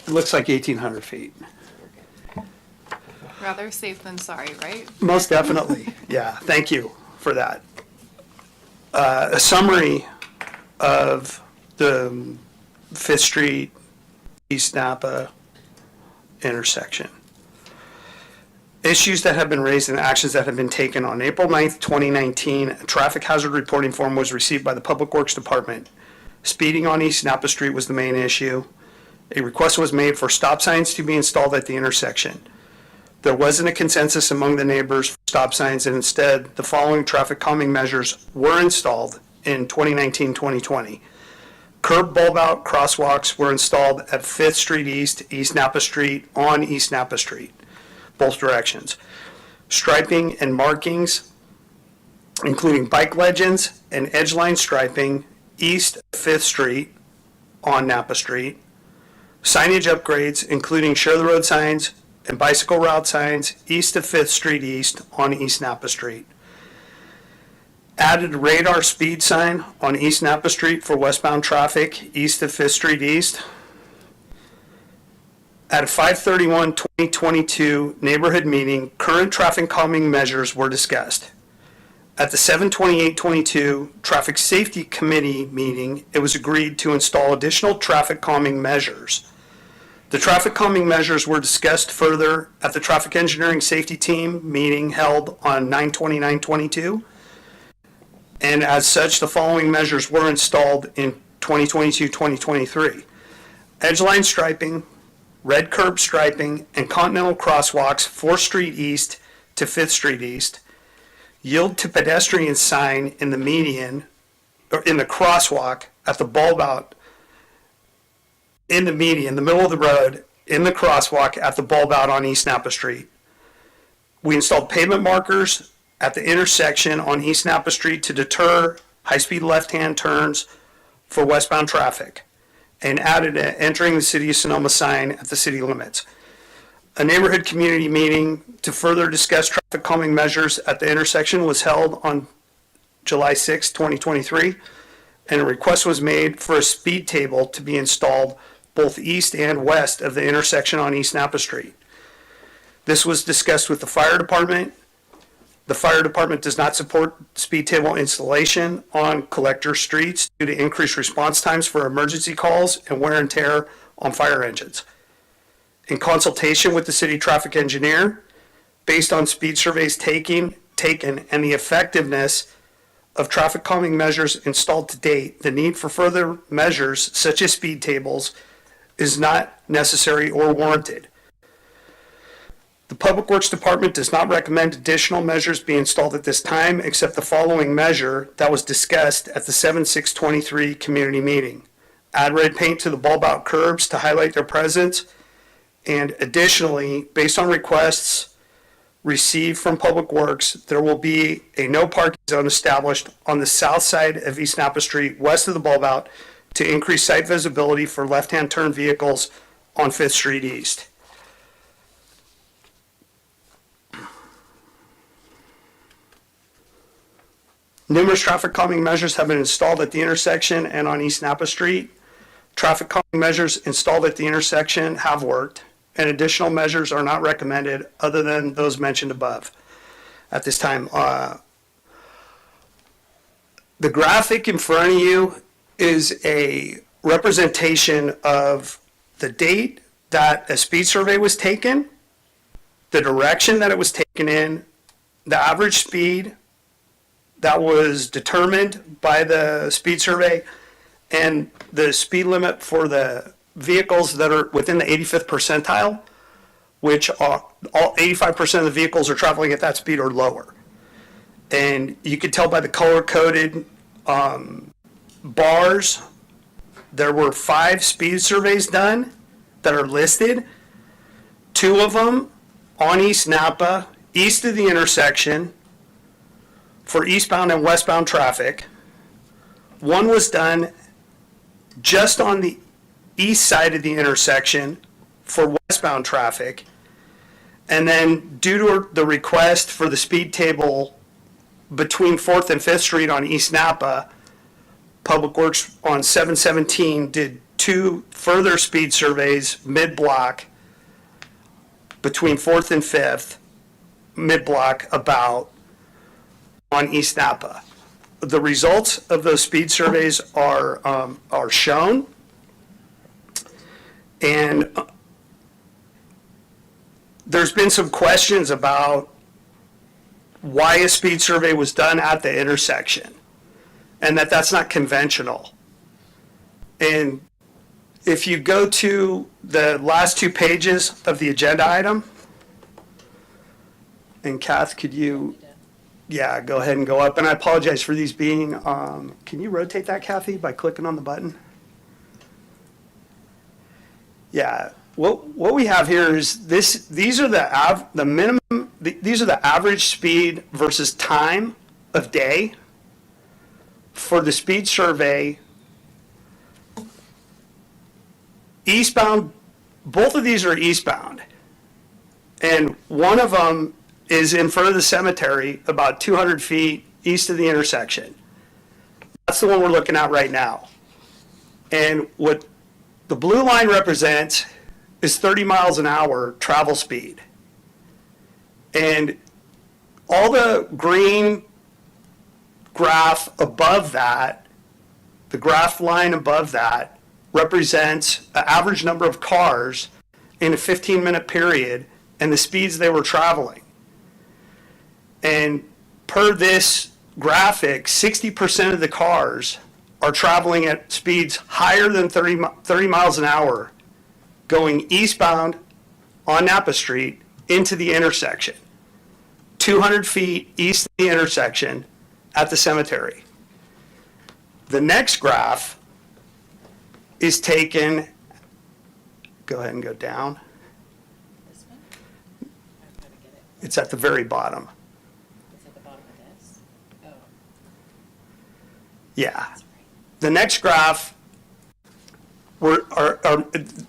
It looks like 1,800 feet. Rather safe than sorry, right? Most definitely, yeah, thank you for that. A summary of the Fifth Street, East Napa intersection. Issues that have been raised and actions that have been taken. On April 9th, 2019, a traffic hazard reporting form was received by the Public Works Department. Speeding on East Napa Street was the main issue. A request was made for stop signs to be installed at the intersection. There wasn't a consensus among the neighbors for stop signs, and instead, the following traffic calming measures were installed in 2019-2020. Curb bulb out crosswalks were installed at 5th Street East, East Napa Street, on East Napa Street, both directions. Striping and markings, including bike legends and edge line striping, east of 5th Street on Napa Street. Signage upgrades, including share the road signs and bicycle route signs, east of 5th Street East on East Napa Street. Added radar speed sign on East Napa Street for westbound traffic, east of 5th Street East. At a 5/31/2022 neighborhood meeting, current traffic calming measures were discussed. At the 7/28/22 Traffic Safety Committee meeting, it was agreed to install additional traffic calming measures. The traffic calming measures were discussed further at the Traffic Engineering Safety Team meeting held on 9/29/22. And as such, the following measures were installed in 2022-2023. Edgeline striping, red curb striping, and continental crosswalks 4th Street East to 5th Street East. Yield to pedestrian sign in the median, or in the crosswalk at the bulb out in the median, the middle of the road, in the crosswalk at the bulb out on East Napa Street. We installed pavement markers at the intersection on East Napa Street to deter high-speed left-hand turns for westbound traffic, and added an entering the City of Sonoma sign at the city limits. A neighborhood community meeting to further discuss traffic calming measures at the intersection was held on July 6, 2023, and a request was made for a speed table to be installed both east and west of the intersection on East Napa Street. This was discussed with the fire department. The fire department does not support speed table installation on collector streets due to increased response times for emergency calls and wear and tear on fire engines. In consultation with the city traffic engineer, based on speed surveys taken and the effectiveness of traffic calming measures installed to date, the need for further measures such as speed tables is not necessary or warranted. The Public Works Department does not recommend additional measures be installed at this time, except the following measure that was discussed at the 7/6/23 community meeting. Add red paint to the bulb out curbs to highlight their presence. And additionally, based on requests received from Public Works, there will be a no parking zone established on the south side of East Napa Street, west of the bulb out, to increase site visibility for left-hand turn vehicles on 5th Street East. Numerous traffic calming measures have been installed at the intersection and on East Napa Street. Traffic calming measures installed at the intersection have worked, and additional measures are not recommended other than those mentioned above at this time. The graphic in front of you is a representation of the date that a speed survey was taken, the direction that it was taken in, the average speed that was determined by the speed survey, and the speed limit for the vehicles that are within the 85th percentile, which are all 85% of the vehicles are traveling at that speed or lower. And you could tell by the color-coded bars, there were 5 speed surveys done that are listed. 2 of them on East Napa, east of the intersection, for eastbound and westbound traffic. 1 was done just on the east side of the intersection for westbound traffic. And then due to the request for the speed table between 4th and 5th Street on East Napa, Public Works on 7/17 did two further speed surveys mid-block between 4th and 5th, mid-block about on East Napa. The results of those speed surveys are shown. And there's been some questions about why a speed survey was done at the intersection and that's not conventional. And if you go to the last 2 pages of the agenda item, and Kath, could you, yeah, go ahead and go up. And I apologize for these being, can you rotate that, Kathy, by clicking on the button? Yeah, what we have here is these are the minimum, these are the average speed versus time of day for the speed survey. Eastbound, both of these are eastbound. And one of them is in front of the cemetery about 200 feet east of the intersection. That's the one we're looking at right now. And what the blue line represents is 30 miles an hour travel speed. And all the green graph above that, the graph line above that, represents the average number of cars in a 15-minute period and the speeds they were traveling. And per this graphic, 60% of the cars are traveling at speeds higher than 30 miles an hour going eastbound on Napa Street into the intersection, 200 feet east of the intersection at the cemetery. The next graph is taken, go ahead and go down. It's at the very bottom. It's at the bottom of this? Oh. Yeah. The next graph,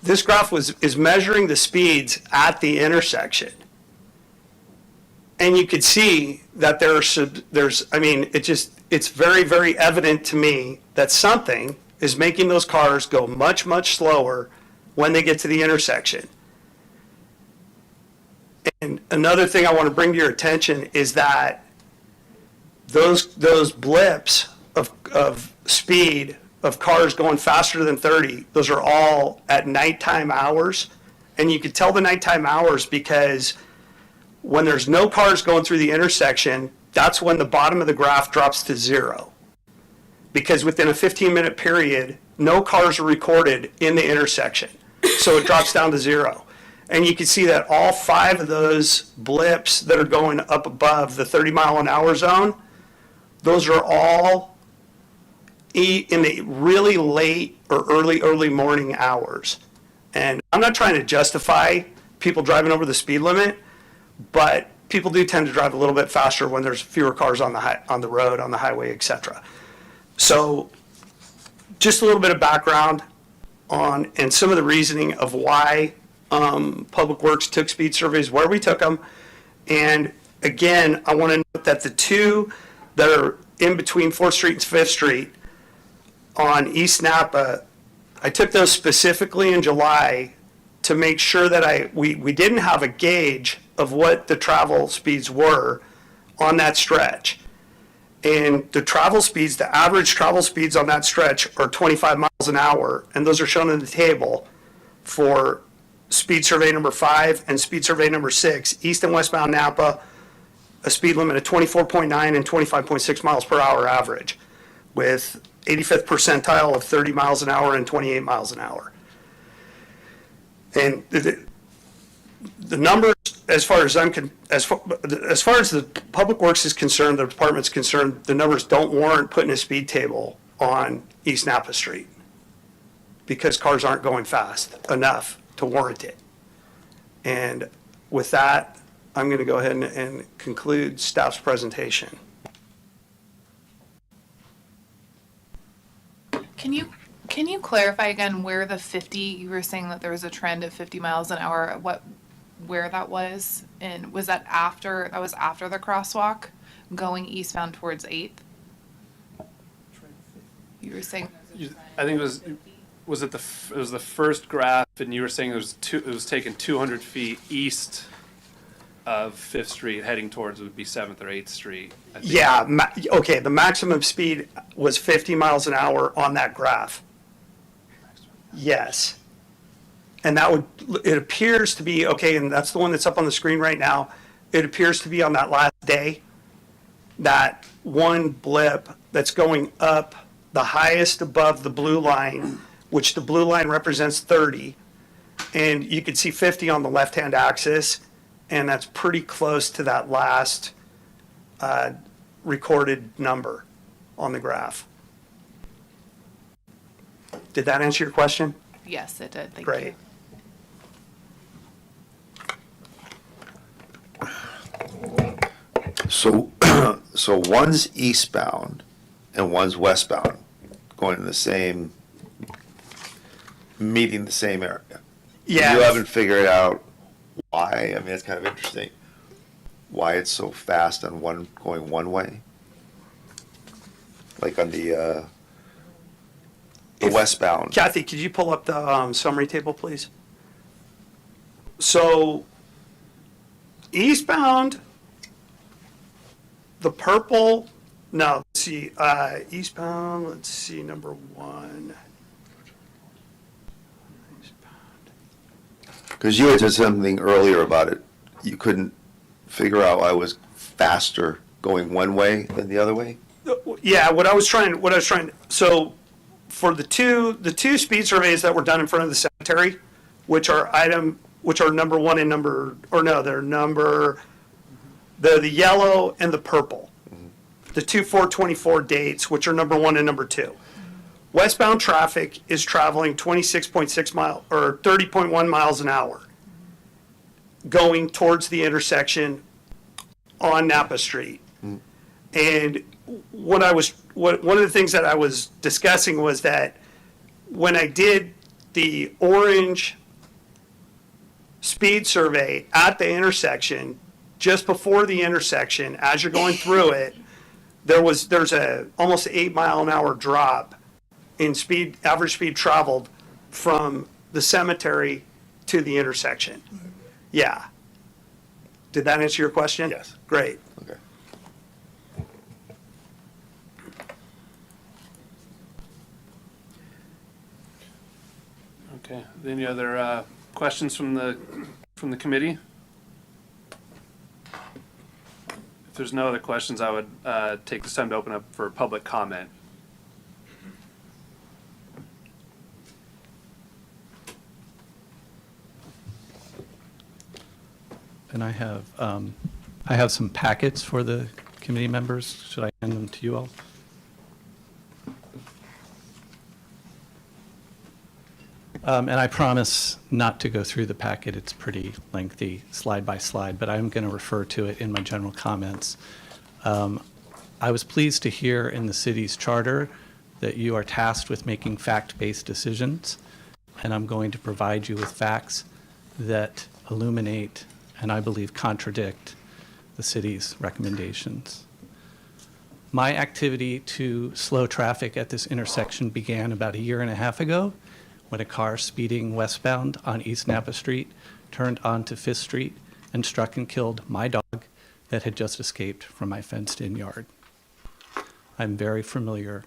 this graph is measuring the speeds at the intersection. And you could see that it's very, very evident to me that something is making those cars go much, much slower when they get to the intersection. And another thing I want to bring to your attention is that those blips of speed of cars going faster than 30, those are all at nighttime hours. And you can tell the nighttime hours because when there's no cars going through the intersection, that's when the bottom of the graph drops to 0. Because within a 15-minute period, no cars are recorded in the intersection. So it drops down to 0. And you can see that all 5 of those blips that are going up above the 30-mile-an-hour zone, those are all in the really late or early morning hours. And I'm not trying to justify people driving over the speed limit, but people do tend to drive a little bit faster when there's fewer cars on the road, on the highway, et cetera. So just a little bit of background on and some of the reasoning of why Public Works took speed surveys where we took them. And again, I want to note that the 2 that are in between 4th Street and 5th Street on East Napa, I took those specifically in July to make sure that we didn't have a gauge of what the travel speeds were on that stretch. And the travel speeds, the average travel speeds on that stretch are 25 miles an hour, and those are shown in the table for speed survey number 5 and speed survey number 6, east and westbound Napa, a speed limit of 24.9 and 25.6 miles per hour average, with 85th percentile of 30 miles an hour and 28 miles an hour. And the numbers, as far as as far as the Public Works is concerned, the department's concerned, the numbers don't warrant putting a speed table on East Napa Street because cars aren't going fast enough to warrant it. And with that, I'm going to go ahead and conclude staff's presentation. Can you clarify again where the 50, you were saying that there was a trend of 50 miles an hour, where that was? And was that after the crosswalk going eastbound towards 8th? You were saying there's a trend. I think it was was it it was the first graph, and you were saying it was taken 200 feet east of Fifth Street, heading towards would be 7th or 8th Street. I think. Yeah, okay, the maximum speed was 50 miles an hour on that graph. Yes. And that would, it appears to be, okay, and that's the one that's up on the screen right now. It appears to be on that last day, that one blip that's going up the highest above the blue line, which the blue line represents 30. And you can see 50 on the left-hand axis, and that's pretty close to that last recorded number on the graph. Did that answer your question? Yes, it did. Thank you. Great. So, so one's eastbound and one's westbound, going in the same, meeting the same area. Yeah. You haven't figured out why? I mean, it's kind of interesting. Why it's so fast on one, going one way? Like on the westbound. Kathy, could you pull up the summary table, please? So eastbound, the purple, no, let's see, eastbound, let's see, number one. Because you had said something earlier about it. You couldn't figure out why it was faster going one way than the other way? Yeah, so for the two speed surveys that were done in front of the cemetery, which are number one and they're the yellow and the purple. The two 424 dates, which are number one and number two. Westbound traffic is traveling 26.6 miles or 30.1 miles an hour going towards the intersection on Napa Street. And one of the things that I was discussing was that when I did the orange speed survey at the intersection, just before the intersection, as you're going through it, there's a almost 8 mile an hour drop in speed, average speed traveled from the cemetery to the intersection. Yeah. Did that answer your question? Yes. Great. Okay. Okay. Any other questions from the committee? If there's no other questions, I would take this time to open up for public comment. And I have some packets for the committee members. Should I hand them to you all? And I promise not to go through the packet. It's pretty lengthy, slide by slide, but I'm going to refer to it in my general comments. I was pleased to hear in the city's charter that you are tasked with making fact-based decisions, and I'm going to provide you with facts that illuminate and I believe contradict the city's recommendations. My activity to slow traffic at this intersection began about 1.5 years ago when a car speeding westbound on East Napa Street turned onto Fifth Street and struck and killed my dog that had just escaped from my fenced-in yard. I'm very familiar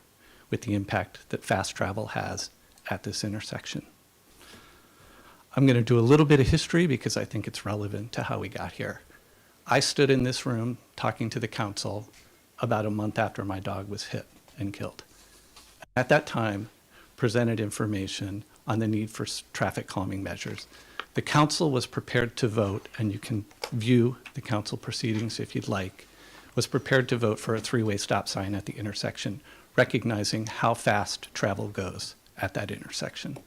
with the impact that fast travel has at this intersection. I'm going to do a little bit of history because I think it's relevant to how we got here. I stood in this room talking to the council about a month after my dog was hit and killed. At that time, presented information on the need for traffic calming measures. The council was prepared to vote, and you can view the council proceedings if you'd like, was prepared to vote for a 3-way stop sign at the intersection, recognizing how fast travel goes at that intersection.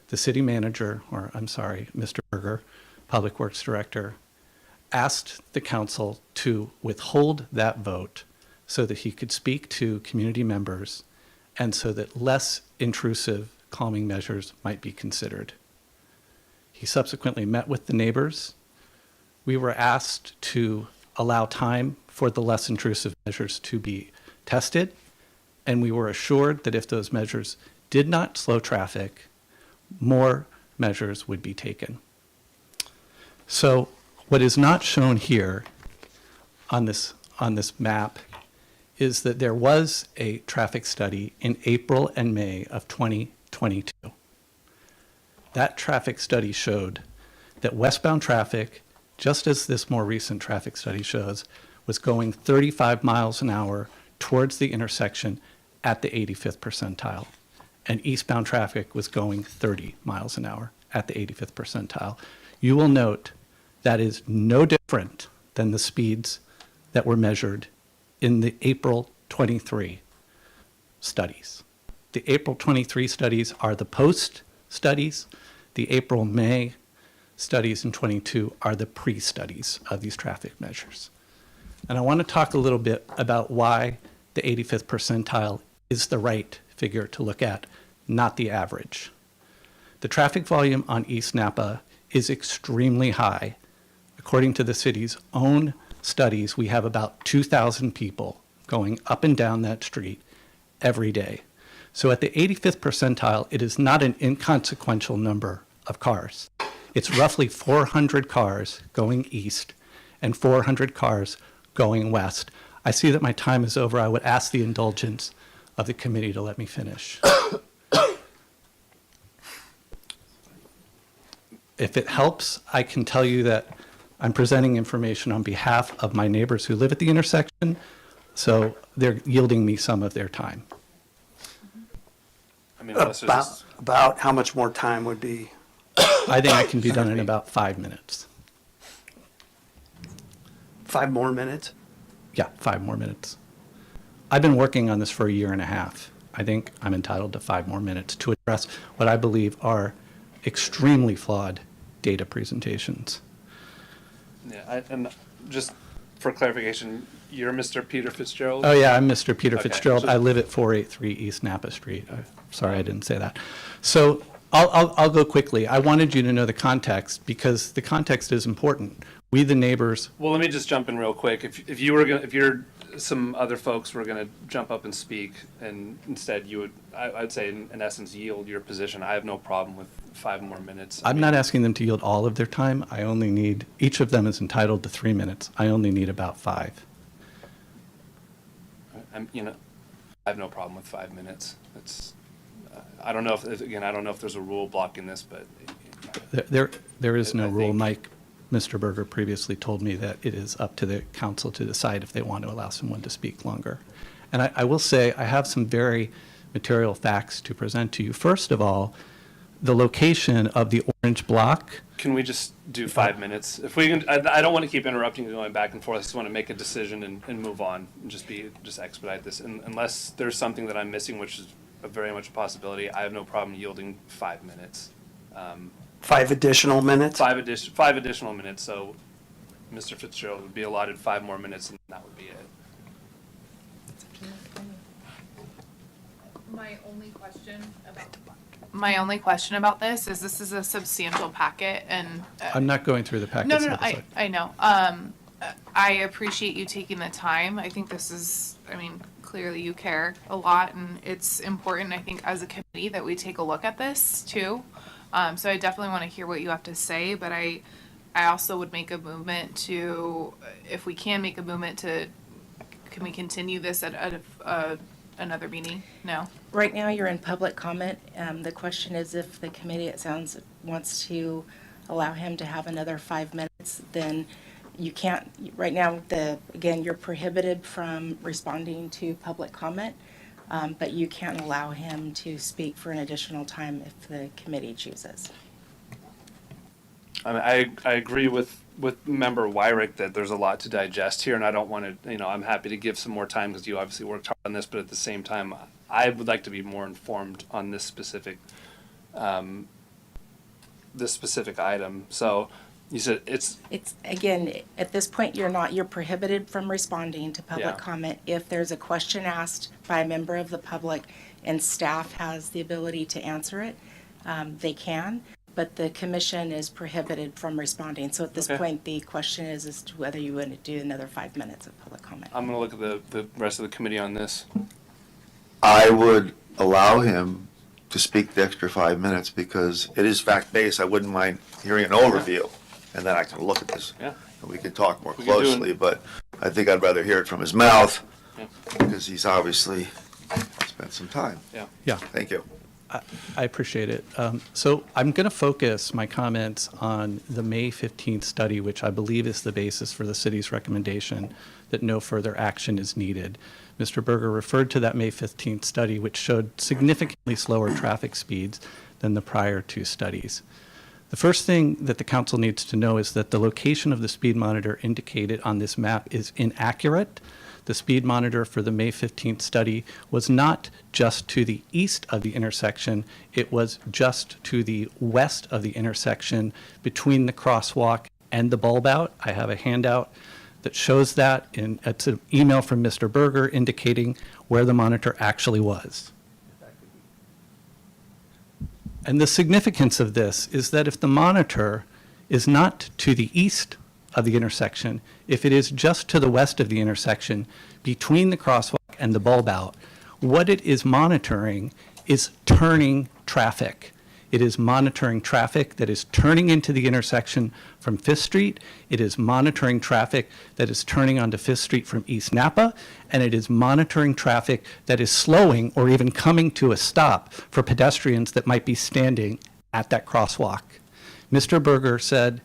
The city manager, or I'm sorry, Mr. Berger, Public Works Director, asked the council to withhold that vote so that he could speak to community members and so that less intrusive calming measures might be considered. He subsequently met with the neighbors. We were asked to allow time for the less intrusive measures to be tested, and we were assured that if those measures did not slow traffic, more measures would be taken. So what is not shown here on this map is that there was a traffic study in April and May of 2022. That traffic study showed that westbound traffic, just as this more recent traffic study shows, was going 35 miles an hour towards the intersection at the 85th percentile. And eastbound traffic was going 30 miles an hour at the 85th percentile. You will note that is no different than the speeds that were measured in the April 23 studies. The April 23 studies are the post studies. The April-May studies in 22 are the pre-studies of these traffic measures. And I want to talk a little bit about why the 85th percentile is the right figure to look at, not the average. The traffic volume on East Napa is extremely high. According to the city's own studies, we have about 2,000 people going up and down that street every day. So at the 85th percentile, it is not an inconsequential number of cars. It's roughly 400 cars going east and 400 cars going west. I see that my time is over. I would ask the indulgence of the committee to let me finish. If it helps, I can tell you that I'm presenting information on behalf of my neighbors who live at the intersection, so they're yielding me some of their time. I mean, unless there's just- About how much more time would be? I think I can be done in about 5 minutes. 5 more minutes? Yeah, 5 more minutes. I've been working on this for a year and a half. I think I'm entitled to 5 more minutes to address what I believe are extremely flawed data presentations. Yeah, and just for clarification, you're Mr. Peter Fitzgerald? Oh, yeah, I'm Mr. Peter Okay, Fitzgerald. so- I live at 483 East Napa Street. Sorry, I didn't say that. So I'll go quickly. I wanted you to know the context because the context is important. We, the neighbors, Well, let me just jump in real quick. If you were gonna, if you're, some other folks were gonna jump up and speak, and instead you would, I'd say in essence yield your position, I have no problem with 5 more minutes. I'm not asking them to yield all of their time. I only need, each of them is entitled to 3 minutes. I only need about 5. I have no problem with 5 minutes. It's, I don't know if, again, I don't know if there's a rule blocking this, but There is no I rule. think- Mr. Berger previously told me that it is up to the council to decide if they want to allow someone to speak longer. And I will say, I have some very material facts to present to you. First of all, the location of the orange block. can we just do 5 minutes? If we can, I don't want to keep interrupting and going back and forth. I just want to make a decision and move on and just expedite this. And unless there's something that I'm missing, which is very much a possibility, I have no problem yielding 5 minutes. 5 additional minutes? Five additional minutes, so Mr. Fitzgerald would be allotted 5 more minutes, and that would be it. My only question about this is a substantial packet and. I'm not going through the packets. No, I know. I appreciate you taking the time. I think this is, clearly you care a lot and it's important, I think, as a committee that we take a look at this too. So I definitely want to hear what you have to say, but I also would make a movement to, if we can make a movement to, can we continue this at another meeting? No? Right now, you're in public comment. The question is if the committee, it sounds, wants to allow him to have another 5 minutes, then you can't, right now, again, you're prohibited from responding to public comment, but you can't allow him to speak for an additional time if the committee chooses. I agree with Member Wyrick that there's a lot to digest here, and I don't want to, I'm happy to give some more time because you obviously worked hard on this, but at the same time, I would like to be more informed on this specific item. So you said it's Again, at this point, you're prohibited from responding to public Yeah. comment. If there's a question asked by a member of the public and staff has the ability to answer it, they can, but the commission is prohibited from responding. So at this Okay. point, the question is as to whether you want to do another 5 minutes of public comment. I'm going to look at the rest of the committee on this. I would allow him to speak the extra 5 minutes because it is fact-based. I wouldn't mind hearing an overview, and then I can look at this. Yeah. And we can talk more We can do it. closely, but I think I'd rather hear it from his mouth Yeah. because he's obviously spent some time. Yeah. Thank you. I appreciate it. So I'm going to focus my comments on the May 15th study, which I believe is the basis for the city's recommendation that no further action is needed. Mr. Berger referred to that May 15th study, which showed significantly slower traffic speeds than the prior two studies. The first thing that the council needs to know is that the location of the speed monitor indicated on this map is inaccurate. The speed monitor for the May 15th study was not just to the east of the intersection, it was just to the west of the intersection between the crosswalk and the bulb out. I have a handout that shows that, and it's an email from Mr. Berger indicating where the monitor actually was. And the significance of this is that if the monitor is not to the east of the intersection, if it is just to the west of the intersection, between the crosswalk and the bulb out, what it is monitoring is turning traffic. It is monitoring traffic that is turning into the intersection from 5th Street. It is monitoring traffic that is turning onto 5th Street from East Napa. And it is monitoring traffic that is slowing or even coming to a stop for pedestrians that might be standing at that crosswalk. Mr. Berger said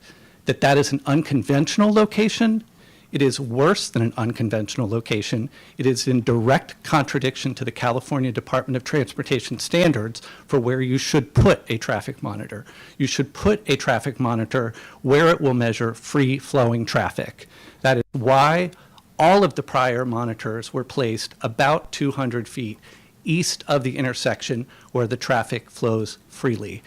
that that is an unconventional location. It is worse than an unconventional location. It is in direct contradiction to the California Department of Transportation standards for where you should put a traffic monitor. You should put a traffic monitor where it will measure free-flowing traffic. That is why all of the prior monitors were placed about 200 feet east of the intersection where the traffic flows freely.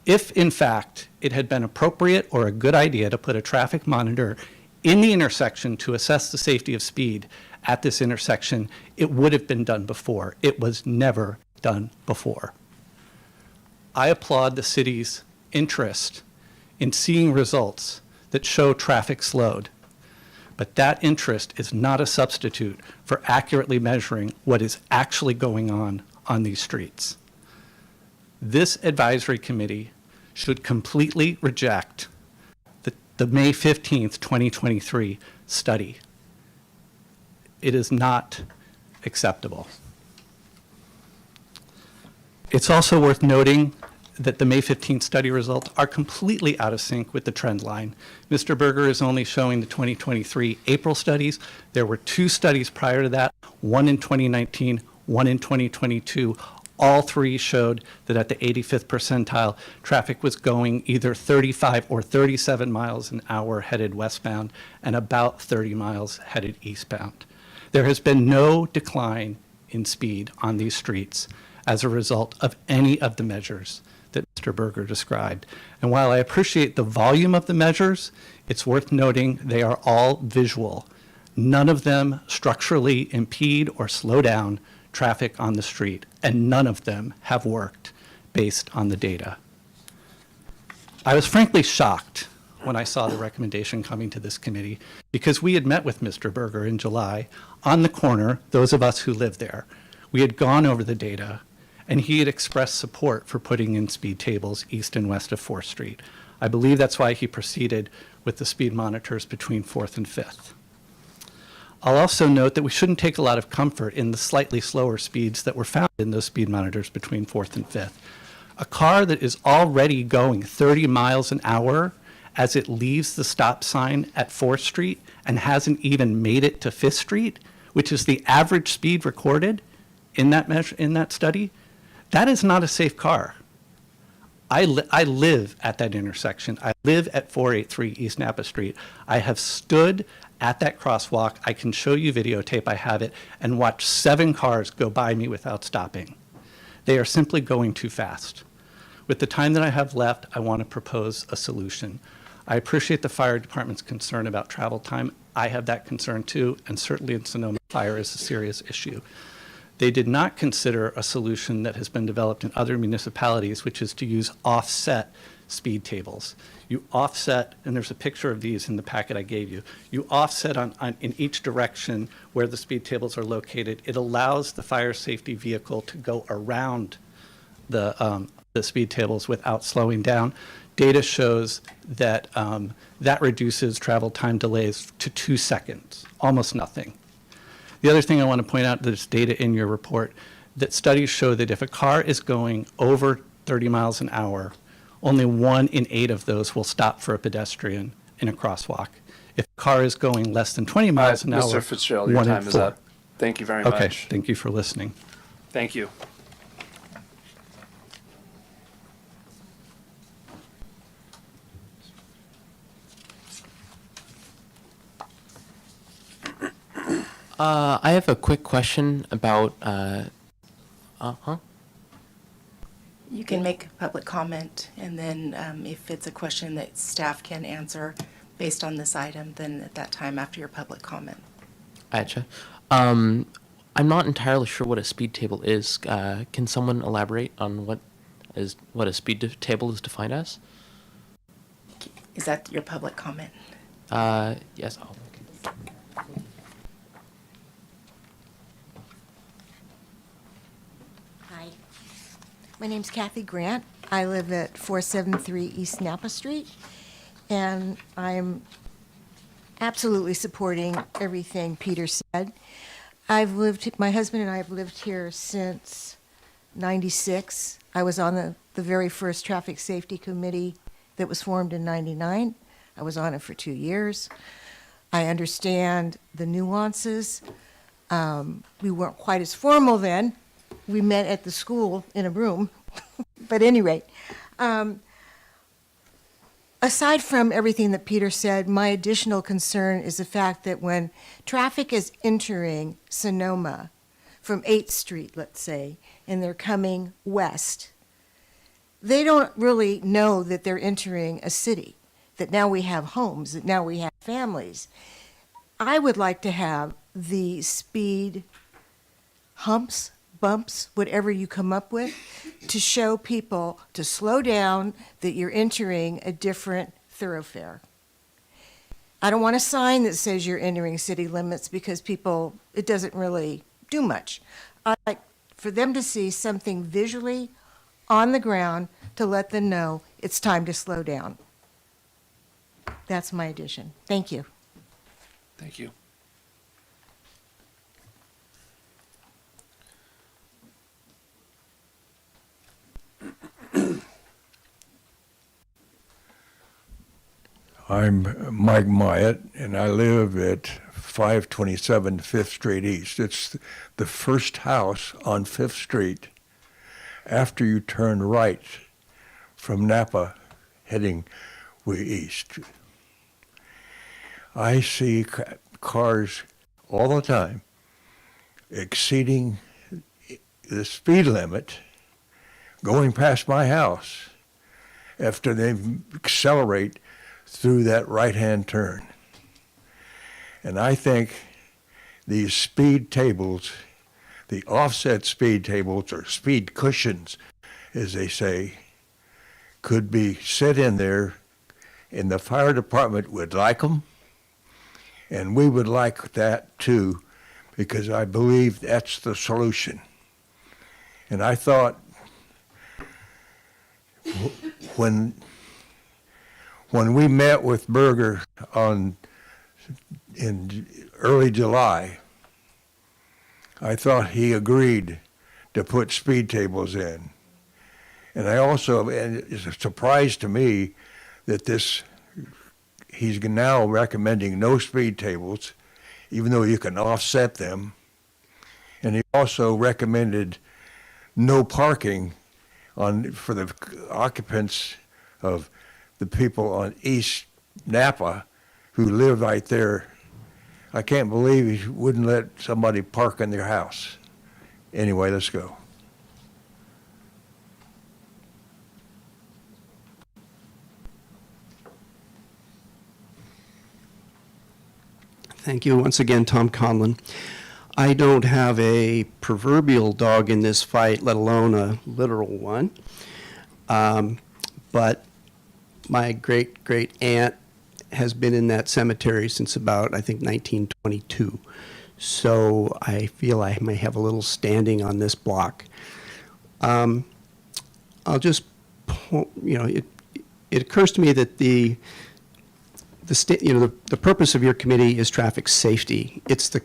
If, in fact, it had been appropriate or a good idea to put a traffic monitor in the intersection to assess the safety of speed at this intersection, it would have been done before. It was never done before. I applaud the city's interest in seeing results that show traffic slowed, but that interest is not a substitute for accurately measuring what is actually going on these streets. This advisory committee should completely reject the May 15th, 2023 study. It is not acceptable. It's also worth noting that the May 15th study results are completely out of sync with the trend line. Mr. Berger is only showing the 2023 April studies. There were two studies prior to that, one in 2019, one in 2022. All three showed that at the 85th percentile, traffic was going either 35 or 37 miles an hour headed westbound and about 30 miles headed eastbound. There has been no decline in speed on these streets as a result of any of the measures that Mr. Berger described. And while I appreciate the volume of the measures, it's worth noting they are all visual. None of them structurally impede or slow down traffic on the street, and none of them have worked based on the data. I was frankly shocked when I saw the recommendation coming to this committee because we had met with Mr. Berger in July on the corner, those of us who live there. We had gone over the data, and he had expressed support for putting in speed tables east and west of 4th Street. I believe that's why he proceeded with the speed monitors between 4th and 5th. I'll also note that we shouldn't take a lot of comfort in the slightly slower speeds that were found in those speed monitors between 4th and 5th. A car that is already going 30 miles an hour as it leaves the stop sign at 4th Street and hasn't even made it to 5th Street, which is the average speed recorded in that study, that is not a safe car. I live at that intersection. I live at 483 East Napa Street. I have stood at that crosswalk. I can show you videotape, I have it, and watch 7 cars go by me without stopping. They are simply going too fast. With the time that I have left, I want to propose a solution. I appreciate the fire department's concern about travel time. I have that concern too, and certainly in Sonoma, fire is a serious issue. They did not consider a solution that has been developed in other municipalities, which is to use offset speed tables. You offset, and there's a picture of these in the packet I gave you. You offset in each direction where the speed tables are located. It allows the fire safety vehicle to go around the speed tables without slowing down. Data shows that that reduces travel time delays to 2 seconds, almost nothing. The other thing I want to point out, there's data in your report that studies show that if a car is going over 30 miles an hour, only 1 in 8 of those will stop for a pedestrian in a crosswalk. If a car is going less than 20 miles an hour, Mr. Fitzgerald, your 1 in time is 4. up. Thank you very Okay, much. thank you for listening. Thank you. I have a quick question about. You can make public comment, and then if it's a question that staff can answer based on this item, then at that time after your public comment. Gotcha. I'm not entirely sure what a speed table is. Can someone elaborate on what a speed table is defined as? Is that your public comment? Yes. Oh, okay. Hi, my name's Kathy Grant. I live at 473 East Napa Street, and I'm absolutely supporting everything Peter said. My husband and I have lived here since '96. I was on the very first traffic safety committee that was formed in '99. I was on it for 2 years. I understand the nuances. We weren't quite as formal then. We met at the school in a room. But at any rate, aside from everything that Peter said, my additional concern is the fact that when traffic is entering Sonoma from 8th Street, let's say, and they're coming west, they don't really know that they're entering a city, that now we have homes, that now we have families. I would like to have the speed humps, bumps, whatever you come up with, to show people to slow down, that you're entering a different thoroughfare. I don't want a sign that says you're entering city limits because it doesn't really do much. I'd like for them to see something visually on the ground to let them know it's time to slow down. That's my addition. Thank you. Thank you. I'm Mike Myatt, and I live at 527 5th Street East. It's the first house on 5th Street after you turn right from Napa heading east. I see cars all the time exceeding the speed limit going past my house after they accelerate through that right-hand turn. And I think these speed tables, the offset speed tables or speed cushions, as they say, could be set in there, and the fire department would like them, and we would like that too, because I believe that's the solution. And I thought when we met with Berger in early July, I thought he agreed to put speed tables in. And it's a surprise to me that he's now recommending no speed tables, even though you can offset them. And he also recommended no parking for the occupants of the people on East Napa who live right there. I can't believe he wouldn't let somebody park in their house. Anyway, let's go. Thank you once again, Tom Conlon. I don't have a proverbial dog in this fight, let alone a literal one. But my great aunt has been in that cemetery since about, I think, 1922. So I feel I may have a little standing on this block. I'll just, it occurs to me that the purpose of your committee is traffic safety. It's the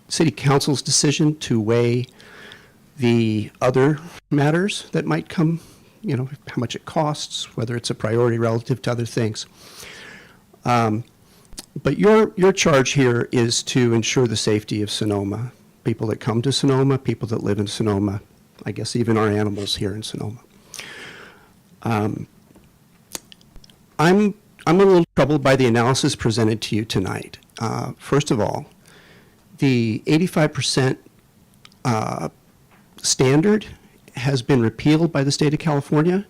city council's decision to weigh the other matters that might come, how much it costs, whether it's a priority relative to other things. But your charge here is to ensure the safety of Sonoma, people that come to Sonoma, people that live in Sonoma, I guess even our animals here in Sonoma. I'm a little troubled by the analysis presented to you tonight. First of all, the 85% standard has been repealed by the state of California.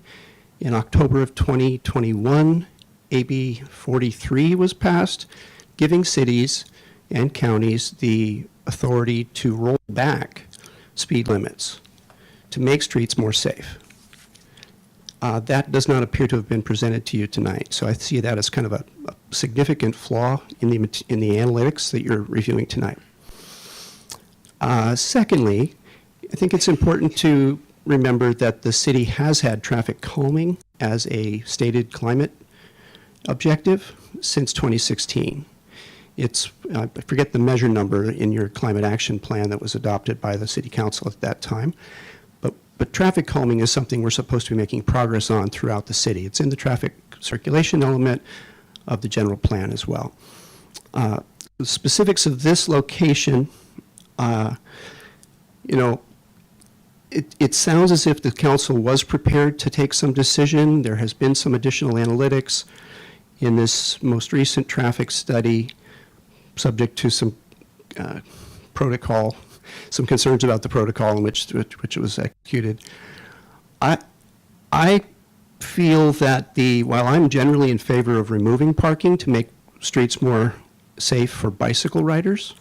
In October of 2021, AB 43 was passed, giving cities and counties the authority to roll back speed limits to make streets more safe. That does not appear to have been presented to you tonight, so I see that as kind of a significant flaw in the analytics that you're reviewing tonight. Secondly, I think it's important to remember that the city has had traffic calming as a stated climate objective since 2016. It's, I forget the measure number in your climate action plan that was adopted by the city council at that time, but traffic calming is something we're supposed to be making progress on throughout the city. It's in the traffic circulation element of the general plan as well. The specifics of this location, it sounds as if the council was prepared to take some decision. There has been some additional analytics in this most recent traffic study, subject to some protocol, some concerns about the protocol in which it was executed. I feel that while I'm generally in favor of removing parking to make streets more safe for bicycle riders,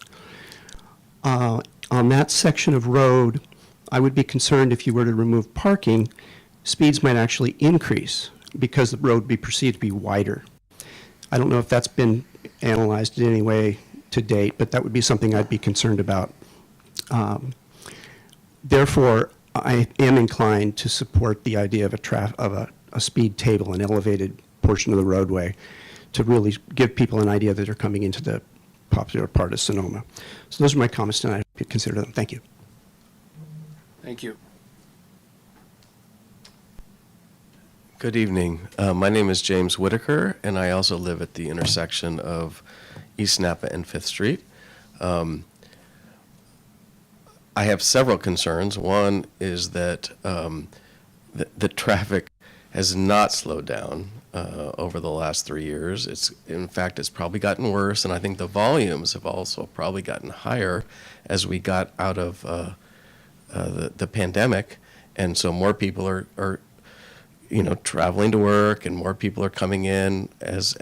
on that section of road, I would be concerned if you were to remove parking, speeds might actually increase because the road would be perceived to be wider. I don't know if that's been analyzed in any way to date, but that would be something I'd be concerned about. Therefore, I am inclined to support the idea of a speed table, an elevated portion of the roadway, to really give people an idea that they're coming into the popular part of Sonoma. So those are my comments tonight. I hope you consider them. Thank you. Thank you. Good evening. My name is James Whitaker, and I also live at the intersection of East Napa and 5th Street. I have several concerns. One is that the traffic has not slowed down over the last 3 years. In fact, it's probably gotten worse, and I think the volumes have also probably gotten higher as we got out of the pandemic, and so more people are traveling to work, and more people are coming in as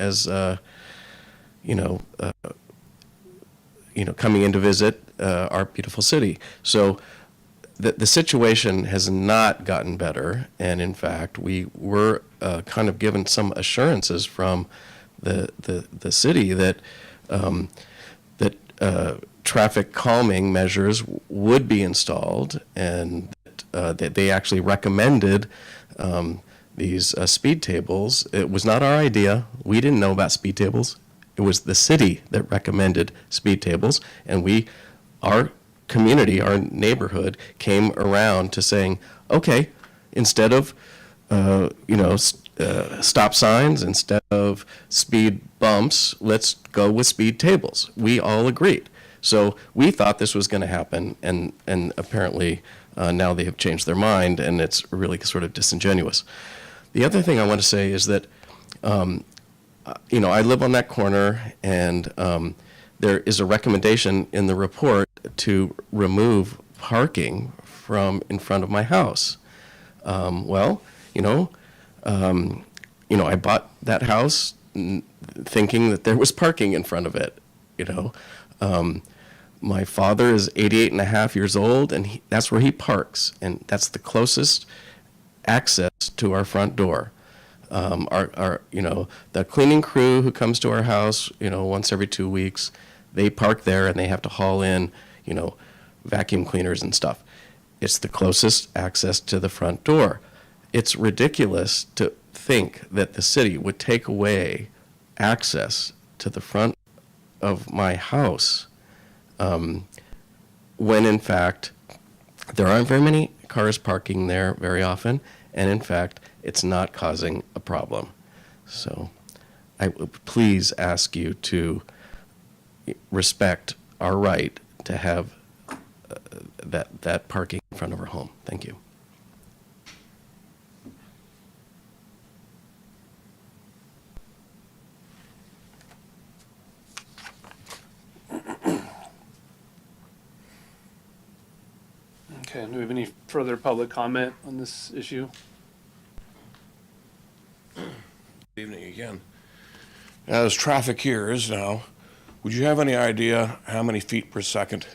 coming in to visit our beautiful city. So the situation has not gotten better, and in fact, we were kind of given some assurances from the city that traffic calming measures would be installed, and that they actually recommended these speed tables. It was not our idea. We didn't know about speed tables. It was the city that recommended speed tables, and our community, our neighborhood, came around to saying, okay, instead of stop signs, instead of speed bumps, let's go with speed tables. We all agreed. So we thought this was going to happen, and apparently now they have changed their mind, and it's really sort of disingenuous. The other thing I want to say is that I live on that corner, and there is a recommendation in the report to remove parking from in front of my house. I bought that house thinking that there was parking in front of it. My father is 88 and a half years old, and that's where he parks, and that's the closest access to our front door. The cleaning crew who comes to our house, once every 2 weeks, they park there and they have to haul in, vacuum cleaners and stuff. It's the closest access to the front door. it's ridiculous to think that the city would take away access to the front of my house when in fact there aren't very many cars parking there very often, and in fact it's not causing a problem. So I would please ask you to respect our right to have that parking in front of our home. Thank you. Okay, do we have any further public comment on this issue? Good evening again. As traffic here is now, would you have any idea how many feet per second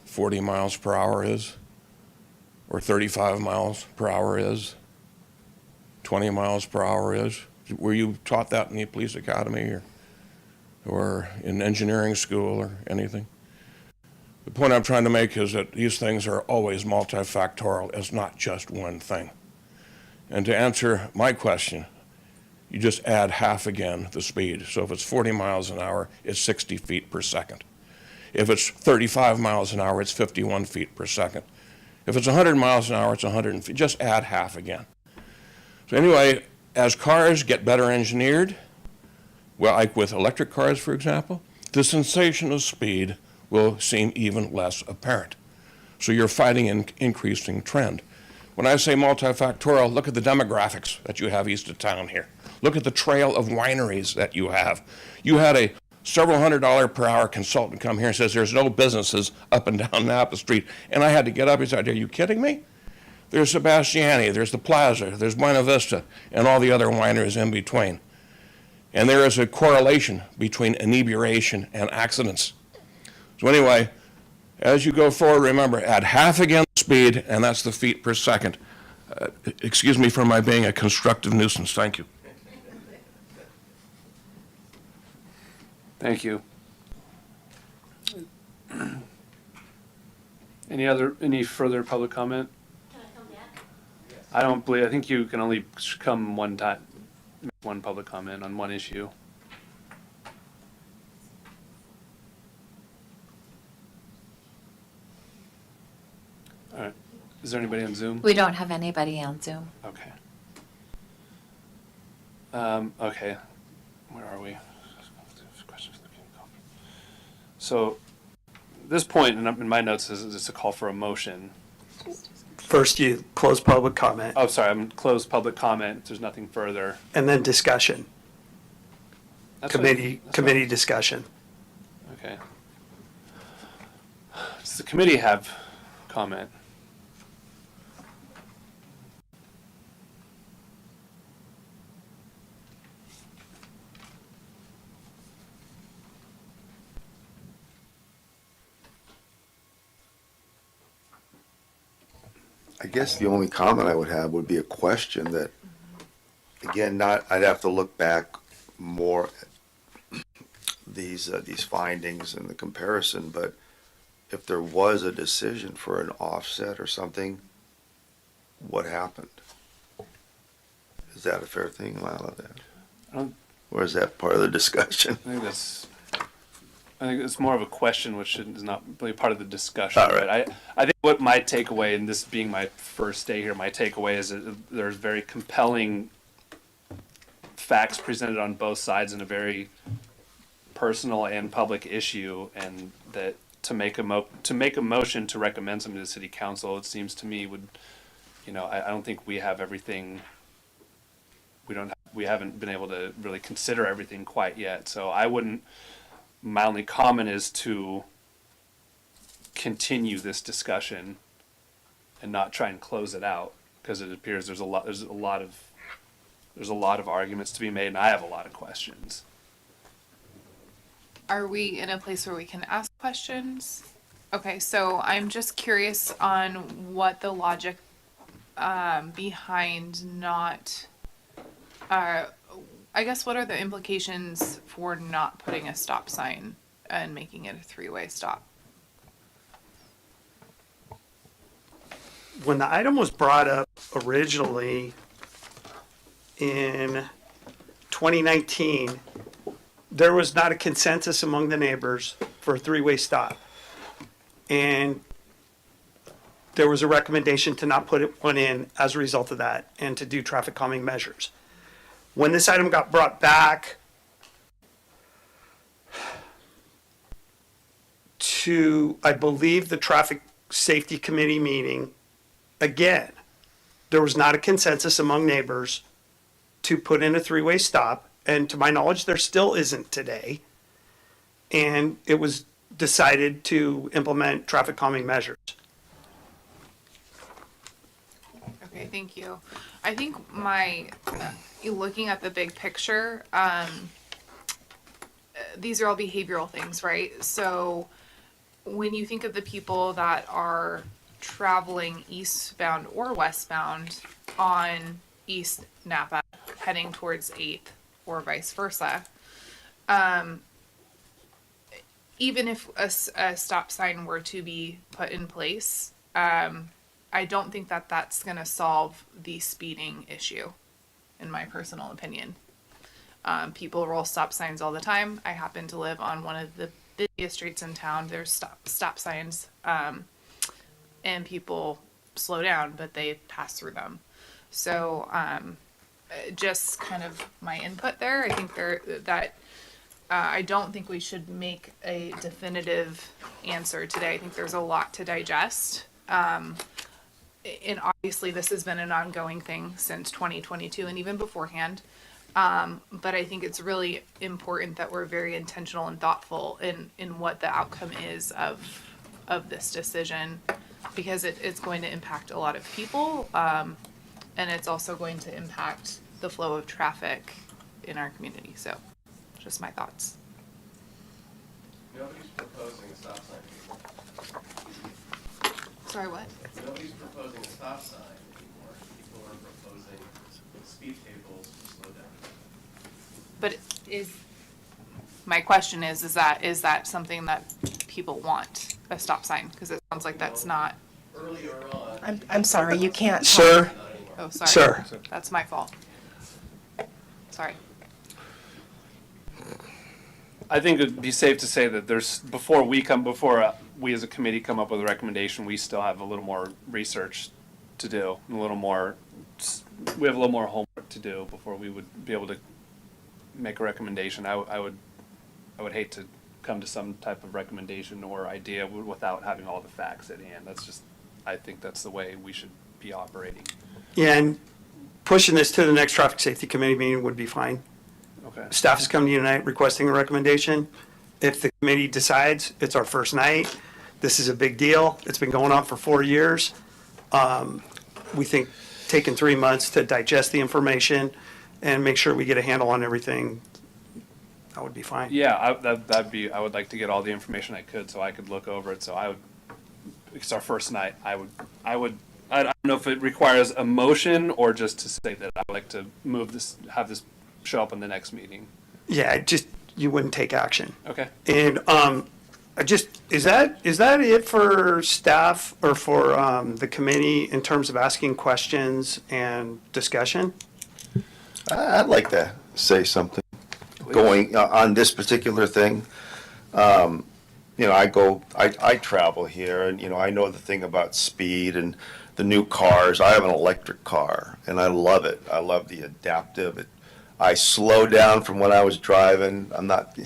40 miles per hour is? Or 35 miles per hour is? 20 miles per hour is? Were you taught that in the police academy or in engineering school or anything? The point I'm trying to make is that these things are always multifactorial. It's not just one thing. And to answer my question, you just add half again the speed. So if it's 40 miles an hour, it's 60 feet per second. If it's 35 miles an hour, it's 51 feet per second. If it's 100 miles an hour, it's 100 feet. Just add half again. So anyway, as cars get better engineered, well, like with electric cars, for example, the sensation of speed will seem even less apparent. So you're fighting an increasing trend. When I say multifactorial, look at the demographics that you have east of town here. Look at the trail of wineries that you have. You had a several $100 per hour consultant come here and says there's no businesses up and down Napa Street. And I had to get up and say, are you kidding me? There's Sebastiani, there's the Plaza, there's Buena Vista, and all the other wineries in between. And there is a correlation between inebriation and accidents. So anyway, as you go forward, remember, add half again the speed, and that's the feet per second. Excuse me for my being a constructive nuisance. Thank you. Thank you. Any further public comment? Can I come back? I think you can only come one time, make one public comment on one issue. All right. Is there anybody on Zoom? We don't have anybody on Zoom. Okay. Okay. Where are we? So, this point in my notes is just a call for a motion. First, you close public comment, Oh, sorry, I'm closed public comment. If there's nothing further. and then discussion, That's committee discussion. Okay. Does the committee have comment? I guess the only comment I would have would be a question that, again, I'd have to look back more at these findings and the comparison, but if there was a decision for an offset or something, what happened? Is that a fair thing? Am I allowed that? I don't- Or is that part of the discussion? I think it's more of a question, which is not really part of the discussion. All right. But I think what my takeaway, and this being my first day here, my takeaway is that there's very compelling facts presented on both sides in a very personal and public issue, and that to make a motion to recommend something to the city council, it seems to me would, I don't think we have everything. We haven't been able to really consider everything quite yet. So my only comment is to continue this discussion and not try and close it out, because it appears there's a lot of arguments to be made, and I have a lot of questions. Are we in a place where we can ask questions? Okay, so I'm just curious on what the logic behind not, I guess, what are the implications for not putting a stop sign and making it a three-way stop? When the item was brought up originally, in 2019, there was not a consensus among the neighbors for a three-way stop. And there was a recommendation to not put one in as a result of that and to do traffic calming measures. When this item got brought back to, I believe, the Traffic Safety Committee meeting, again, there was not a consensus among neighbors to put in a three-way stop, and to my knowledge, there still isn't today. And it was decided to implement traffic calming measures. Okay, thank you. I think looking at the big picture, these are all behavioral things, right? So when you think of the people that are traveling eastbound or westbound on East Napa, heading towards 8th or vice versa, even if a stop sign were to be put in place, I don't think that that's going to solve the speeding issue, in my personal opinion. People roll stop signs all the time. I happen to live on one of the busiest streets in town. There's stop signs, and people slow down, but they pass through them. So just kind of my input there. I think I don't think we should make a definitive answer today. I think there's a lot to digest. And obviously this has been an ongoing thing since 2022 and even beforehand. But I think it's really important that we're very intentional and thoughtful in what the outcome is of this decision, because it's going to impact a lot of people, and it's also going to impact the flow of traffic in our community. So just my thoughts. Nobody's proposing a stop sign anymore. Sorry, what? Nobody's proposing a stop sign anymore. People are proposing speed tables to slow down. But my question is that something that people want, a stop sign? Because it sounds like that's not. Earlier on. I'm sorry, you can't. Sir? Oh, sorry. Sir. That's my fault. Sorry. I think it'd be safe to say that before we as a committee come up with a recommendation, we still have a little more research to do, we have a little more homework to do before we would be able to make a recommendation. I would hate to come to some type of recommendation or idea without having all the facts at hand. I think that's the way we should be operating. Yeah, and pushing this to the next Traffic Safety Committee meeting would be fine. Okay. Staff has come to you tonight requesting a recommendation. If the committee decides it's our first night, this is a big deal. It's been going on for 4 years. We think taking 3 months to digest the information and make sure we get a handle on everything, that would be fine. Yeah, I would like to get all the information I could so I could look over it. So it's our first night. I don't know if it requires a motion or just to say that I would like to have this show up in the next meeting. Yeah, you wouldn't take action. Okay. And is that it for staff or for the committee in terms of asking questions and discussion? I'd like to say something going on this particular thing. I travel here, and I know the thing about speed and the new cars. I have an electric car, and I love it. I love the adaptive. I slow down from when I was driving. I'm not.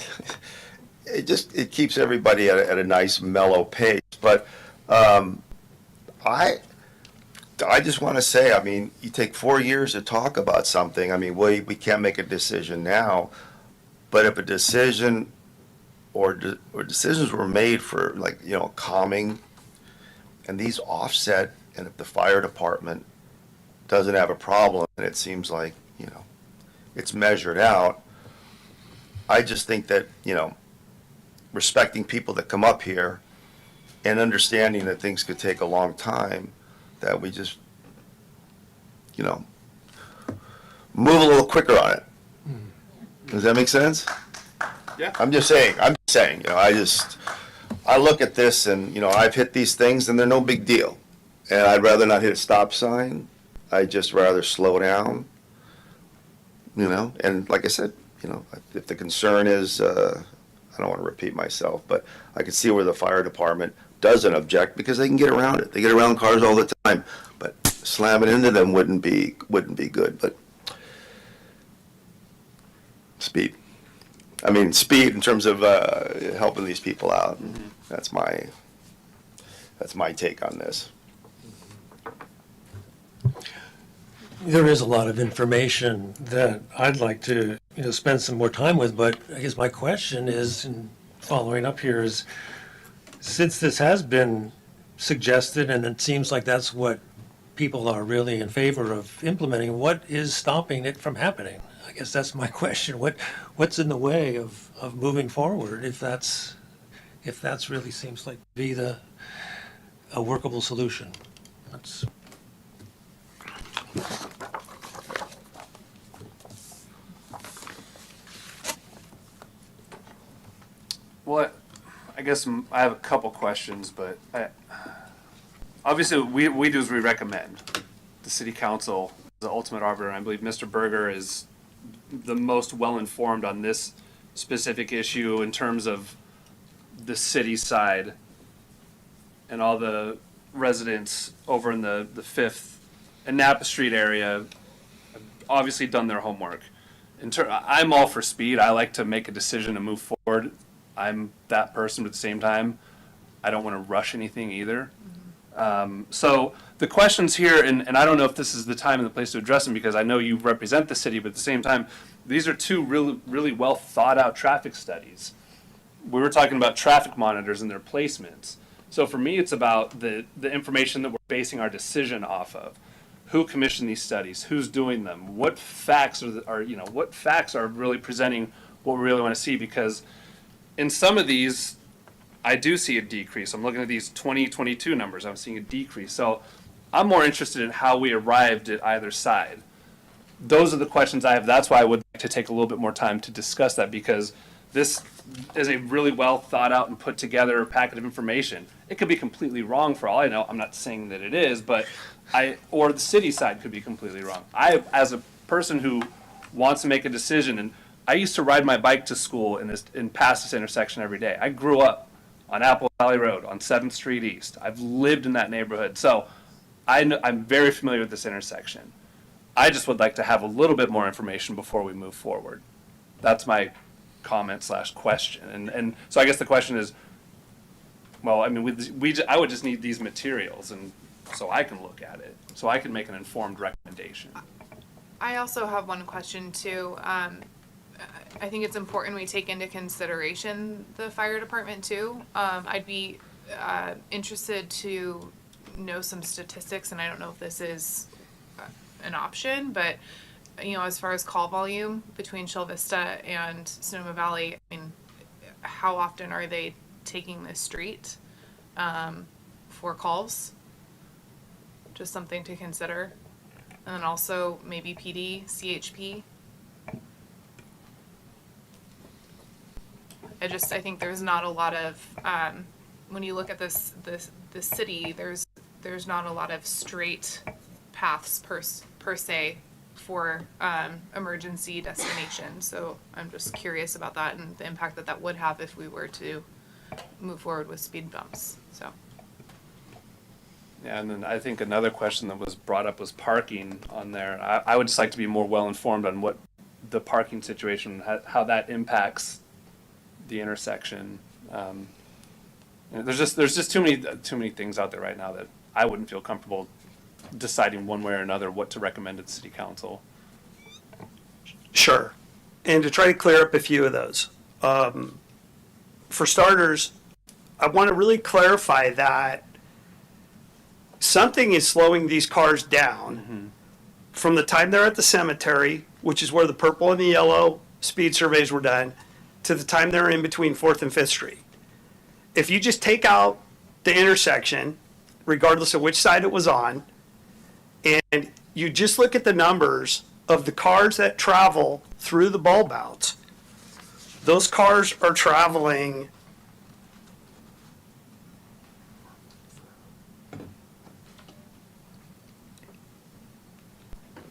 It keeps everybody at a nice mellow pace. But I just want to say, you take 4 years to talk about something. We can't make a decision now, but if a decision or decisions were made for calming, and these offset, and if the fire department doesn't have a problem, and it seems like it's measured out, I just think that respecting people that come up here and understanding that things could take a long time, that we just move a little quicker on it. Does that make sense? Yeah. I'm just saying, I look at this and, I've hit these things and they're no big deal. And I'd rather not hit a stop sign. I'd just rather slow down. and like I said, if the concern is, I don't want to repeat myself, but I can see where the fire department doesn't object because they can get around it. They get around cars all the time, but slamming into them wouldn't be good, but speed. I mean, speed in terms of helping these people out. That's my take on this. There is a lot of information that I'd like to, spend some more time with, but I guess my question is, and following up here is, since this has been suggested and it seems like that's what people are really in favor of implementing, what is stopping it from happening? I guess that's my question. What's in the way of moving forward if that's really seems like to be a workable solution? That's Well, I guess I have a couple questions, but obviously we do as we recommend. The city council is the ultimate arbiter, and I believe Mr. Berger is the most well-informed on this specific issue in terms of the city side and all the residents over in the 5th and Napa Street area have obviously done their homework. I'm all for speed. I like to make a decision and move forward. I'm that person, but at the same time, I don't want to rush anything either. So the questions here, and I don't know if this is the time and the place to address them because I know you represent the city, but at the same time, these are two really, really well thought out traffic studies. We were talking about traffic monitors and their placements. So for me, it's about the information that we're basing our decision off of. Who commissioned these studies? Who's doing them? What facts what facts are really presenting what we really want to see? Because in some of these, I do see a decrease. I'm looking at these 2022 numbers. I'm seeing a decrease. So I'm more interested in how we arrived at either side. Those are the questions I have. That's why I would like to take a little bit more time to discuss that, because this is a really well thought out and put together packet of information. It could be completely wrong for all I know. I'm not saying that it is, but or the city side could be completely wrong. As a person who wants to make a decision, and I used to ride my bike to school in past this intersection every day. I grew up on Apple Valley Road on 7th Street East. I've lived in that neighborhood. So I'm very familiar with this intersection. I just would like to have a little bit more information before we move forward. That's my comment / question. And so I guess the question is, well, I mean, I would just need these materials and so I can look at it, so I can make an informed recommendation. I also have one question too. I think it's important we take into consideration the fire department too. I'd be interested to know some statistics, and I don't know if this is an option, but as far as call volume between Chula Vista and Sonoma Valley, I mean, how often are they taking this street for calls? Just something to consider. And then also maybe PD, CHP. I think there's not a lot of when you look at this city, there's not a lot of straight paths per se for emergency destinations. So I'm just curious about that and the impact that would have if we were to move forward with speed bumps. So. Yeah, and then I think another question that was brought up was parking on there. I would just like to be more well informed on what the parking situation, how that impacts the intersection. There's just too many things out there right now that I wouldn't feel comfortable deciding one way or another what to recommend to the city council. Sure. And to try to clear up a few of those. For starters, I want to really clarify that something is slowing these cars down from the time they're at the cemetery, which is where the purple and the yellow speed surveys were done, to the time they're in between 4th and 5th Street. If you just take out the intersection, regardless of which side it was on, and you just look at the numbers of the cars that travel through the bulb outs, those cars are traveling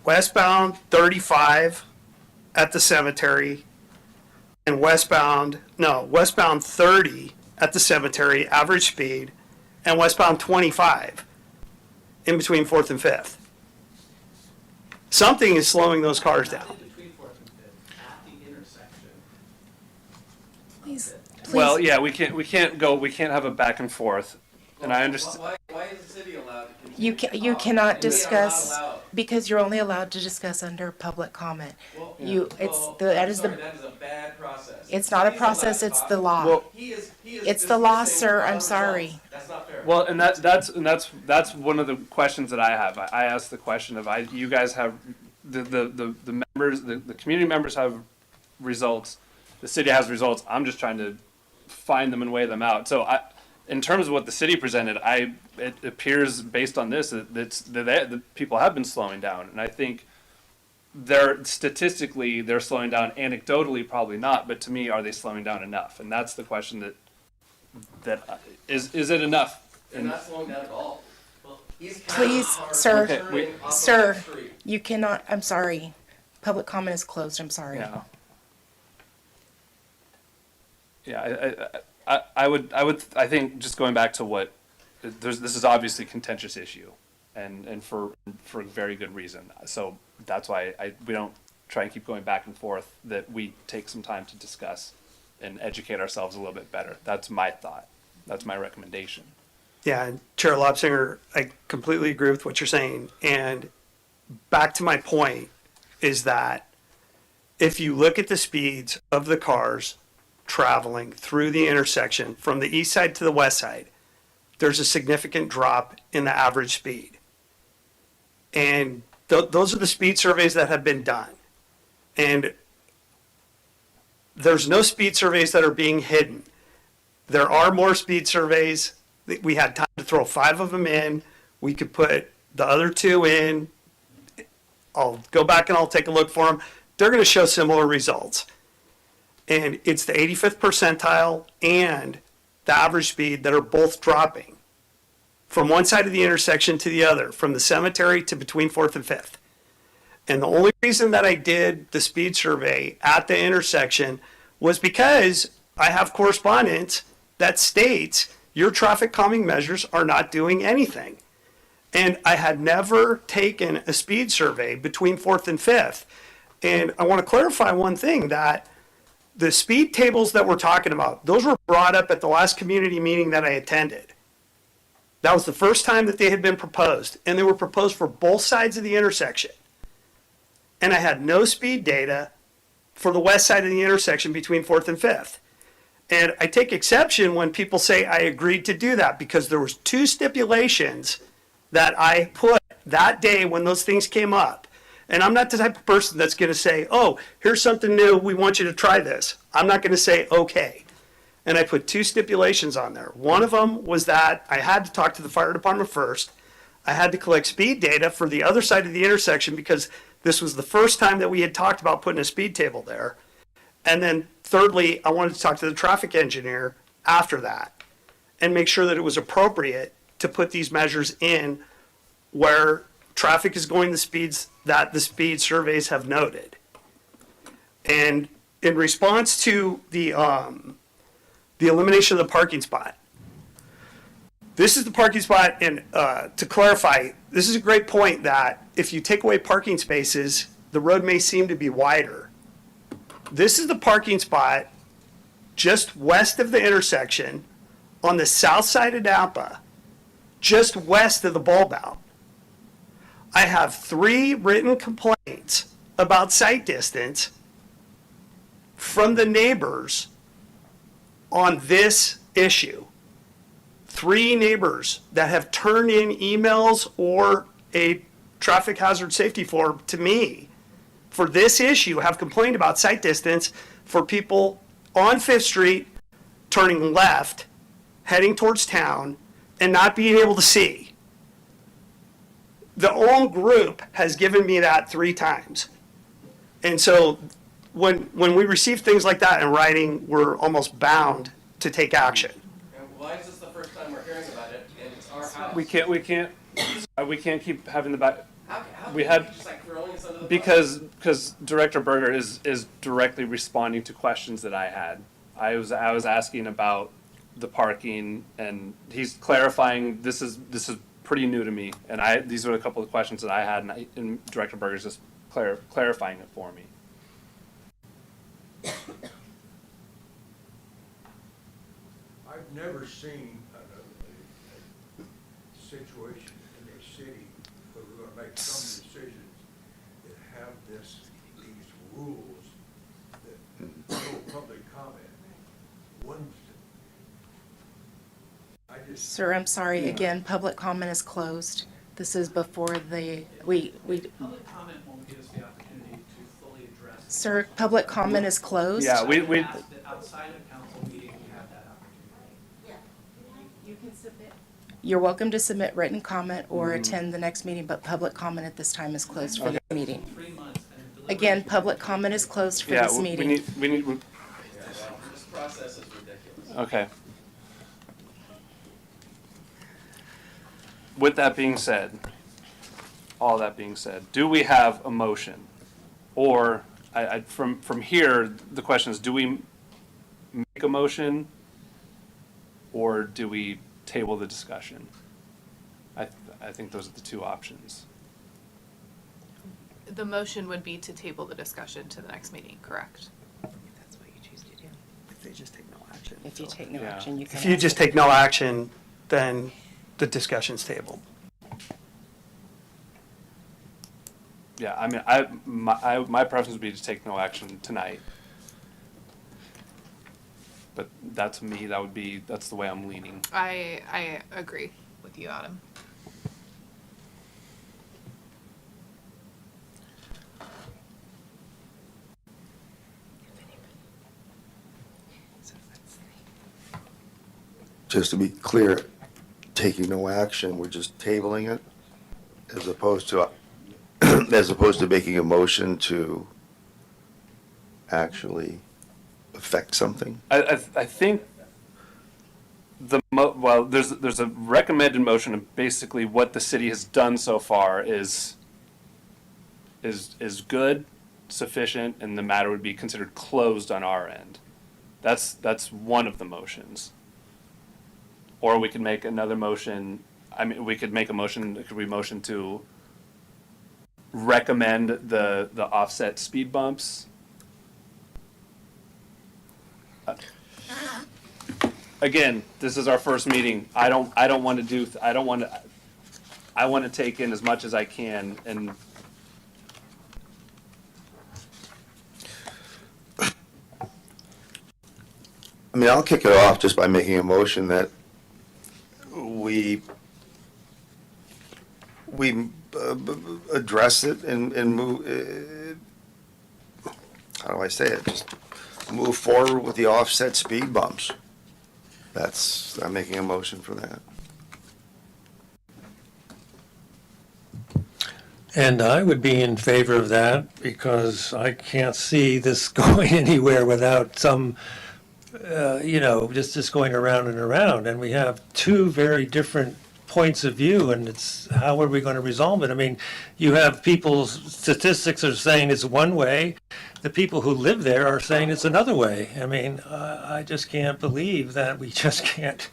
westbound 35 at the cemetery, and westbound 30 at the cemetery, average speed, and westbound 25 in between 4th and 5th. Something is slowing those cars down. Please. Well, yeah, we can't have a back and forth, and I understand. Why is the city allowed to You cannot discuss, because you're only allowed to discuss under public comment. That is a bad process. it's not a process, it's the law. Well, It's the law, sir, I'm sorry. That's not fair. Well, and that's one of the questions that I have. I asked the question of you guys have the members, the community members have results, the city has results. I'm just trying to find them and weigh them out. So in terms of what the city presented, it appears based on this that the people have been slowing down, and I think statistically they're slowing down. Anecdotally, probably not, but to me, are they slowing down enough? And that's the question that is it enough? They're not slowing down at all. Please, sir, Okay, sir, you cannot, I'm sorry. Public comment is closed, I'm sorry. Yeah. Yeah, I think just going back to what this is obviously a contentious issue, and for a very good reason. So that's why we don't try and keep going back and forth. That we take some time to discuss and educate ourselves a little bit better. That's my thought. That's my recommendation. Yeah, and Chair Lobsinger, I completely agree with what you're saying. And back to my point is that if you look at the speeds of the cars traveling through the intersection from the east side to the west side, there's a significant drop in the average speed. And those are the speed surveys that have been done. And there's no speed surveys that are being hidden. There are more speed surveys. We had time to throw 5 of them in. We could put the other 2 in. I'll go back and I'll take a look for them. They're going to show similar results. And it's the 85th percentile and the average speed that are both dropping from one side of the intersection to the other, from the cemetery to between 4th and 5th. And the only reason that I did the speed survey at the intersection was because I have correspondence that states your traffic calming measures are not doing anything. And I had never taken a speed survey between 4th and 5th. And I want to clarify one thing, that the speed tables that we're talking about, those were brought up at the last community meeting that I attended. That was the first time that they had been proposed, and they were proposed for both sides of the intersection. And I had no speed data for the west side of the intersection between 4th and 5th. And I take exception when people say I agreed to do that, because there was 2 stipulations that I put that day when those things came up. And I'm not the type of person that's going to say, oh, here's something new, we want you to try this. I'm not going to say, okay. And I put 2 stipulations on there. One of them was that I had to talk to the fire department first. I had to collect speed data for the other side of the intersection, because this was the first time that we had talked about putting a speed table there. And then thirdly, I wanted to talk to the traffic engineer after that and make sure that it was appropriate to put these measures in where traffic is going the speeds that the speed surveys have noted. And in response to the elimination of the parking spot, this is the parking spot, and to clarify, this is a great point that if you take away parking spaces, the road may seem to be wider. This is the parking spot just west of the intersection on the south side of Napa, just west of the bulb out. I have 3 written complaints about sight distance from the neighbors on this issue. 3 neighbors that have turned in emails or a traffic hazard safety form to me for this issue have complained about sight distance for people on 5th Street turning left, heading towards town, and not being able to see. The own group has given me that 3 times. And so when we receive things like that in writing, we're almost bound to take action. And why is this the first time we're hearing about it? And it's our house. We can't keep having the back. We had, because Director Berger is directly responding to questions that I had. I was asking about the parking, and he's clarifying, this is pretty new to me, and these were a couple of questions that I had, and Director Berger's just clarifying it for me. I've never seen a situation in a city where we're gonna make some decisions that have these rules that no public comment. One, I just. Sir, I'm sorry, again, public comment is closed. This is before we. Public comment won't give us the opportunity to fully address. Sir, public comment is closed. Yeah, we Ask that outside of council meeting, we have that opportunity. You can submit. You're welcome to submit written comment or attend the next meeting, but public comment at this time is closed for this meeting. 3 months and deliver. Again, public comment is closed for yeah, this meeting. we need. This process is ridiculous. Okay. With that being said, all that being said, do we have a motion? Or, from here, the question is, do we make a motion? Or do we table the discussion? I think those are the two options. The motion would be to table the discussion to the next meeting, correct? That's what you choose to do. If they just take no action. If you take no Yeah. action, you can. If you just take no action, then the discussion's tabled. Yeah, I mean, my preference would be to take no action tonight. But that's me, that's the way I'm leaning. I agree with you, Adam. Just to be clear, taking no action, we're just tabling it as opposed to making a motion to actually affect something. I think there's a recommended motion, and basically what the city has done so far is good, sufficient, and the matter would be considered closed on our end. That's one of the motions. Or we could make another motion. I mean, we could make a motion. Could we motion to recommend the offset speed bumps? Again, this is our first meeting. I want to take in as much as I can, and I mean, I'll kick it off just by making a motion that we address it and move, how do I say it? Just move forward with the offset speed bumps. I'm making a motion for that. And I would be in favor of that because I can't see this going anywhere without some, just going around and around. And we have two very different points of view, and it's how are we going to resolve it? I mean, you have people's statistics are saying it's one way. The people who live there are saying it's another way. I mean, I just can't believe that we just can't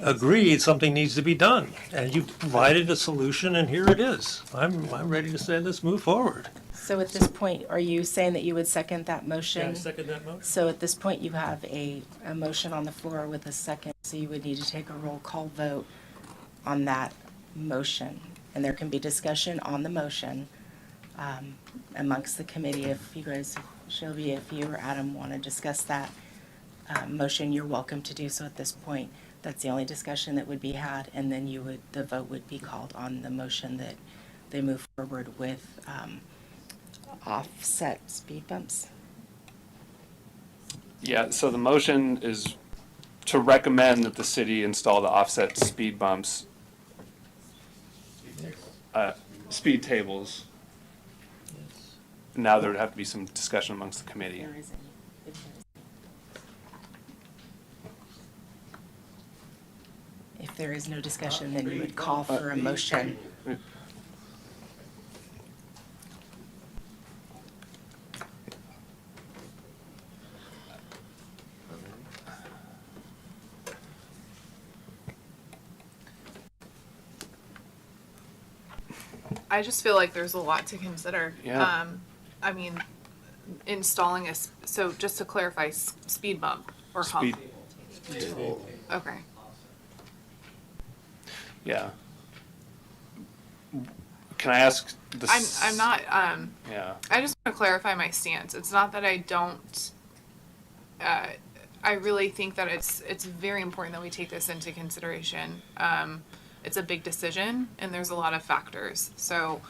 agree something needs to be done. And you provided a solution, and here it is. I'm ready to say let's move forward. So at this point, are you saying that you would second that motion? Yeah, I second that motion. So at this point, you have a motion on the floor with a second, so you would need to take a roll call vote on that motion. And there can be discussion on the motion amongst the committee. If you guys, Shelby, if you or Adam want to discuss that motion, you're welcome to do so at this point. That's the only discussion that would be had, and then the vote would be called on the motion that they move forward with offset speed bumps. yeah. So the motion is to recommend that the city install the offset speed bumps, speed tables. Now there would have to be some discussion amongst the committee. If there is no discussion, then you would call for a motion. I just feel like there's a lot to consider. Yeah. I mean, installing so just to clarify, speed bump or hump. Speed. Okay. Yeah. Can I ask the? I'm not. Yeah. I just want to clarify my stance. It's not that I don't. I really think that it's very important that we take this into consideration. It's a big decision, and there's a lot of factors. So,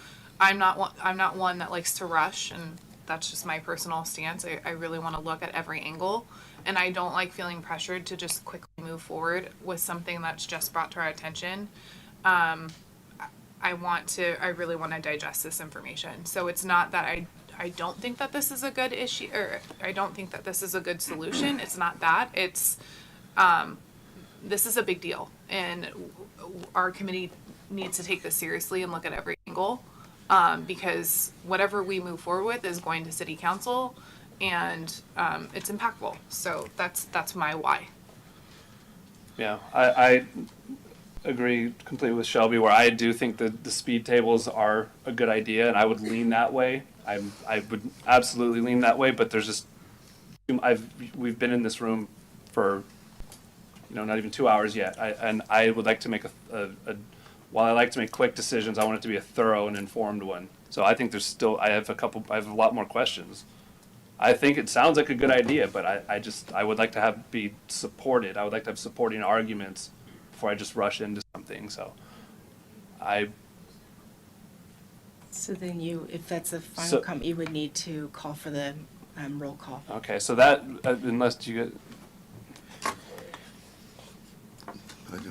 I'm not one that likes to rush, and that's just my personal stance. I really want to look at every angle, and I don't like feeling pressured to just quickly move forward with something that's just brought to our attention. I really want to digest this information. So it's not that I don't think that this is a good issue, or I don't think that this is a good solution. It's not that. It's, this is a big deal, and our committee needs to take this seriously and look at every angle, because whatever we move forward with is going to city council, and it's impactful. So that's my why. Yeah, I agree completely with Shelby, where I do think that the speed tables are a good idea, and I would lean that way. I would absolutely lean that way, but there's just, we've been in this room for, not even 2 hours yet. And I would like to make while I like to make quick decisions, I want it to be a thorough and informed one. So I think I have a lot more questions. I think it sounds like a good idea, but I would like to be supported. I would like to have supporting arguments before I just rush into something. So So then if that's a final comment, you would need to call for the roll call. okay, so that, unless you get,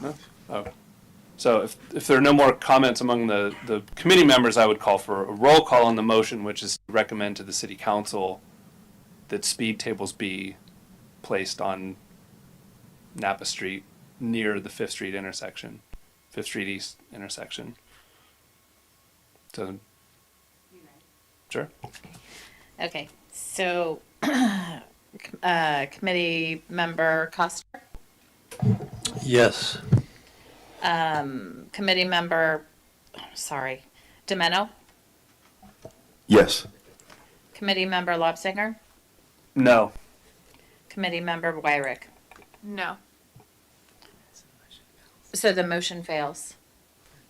no? Oh. So if there are no more comments among the committee members, I would call for a roll call on the motion, which is to recommend to the city council that speed tables be placed on Napa Street near the 5th Street intersection, 5th Street East intersection. So, sure. Okay, so, committee member Coster, Yes. committee member, Demeno, Yes. committee member Lobsinger, No. committee member Wyrick. No. So the motion fails.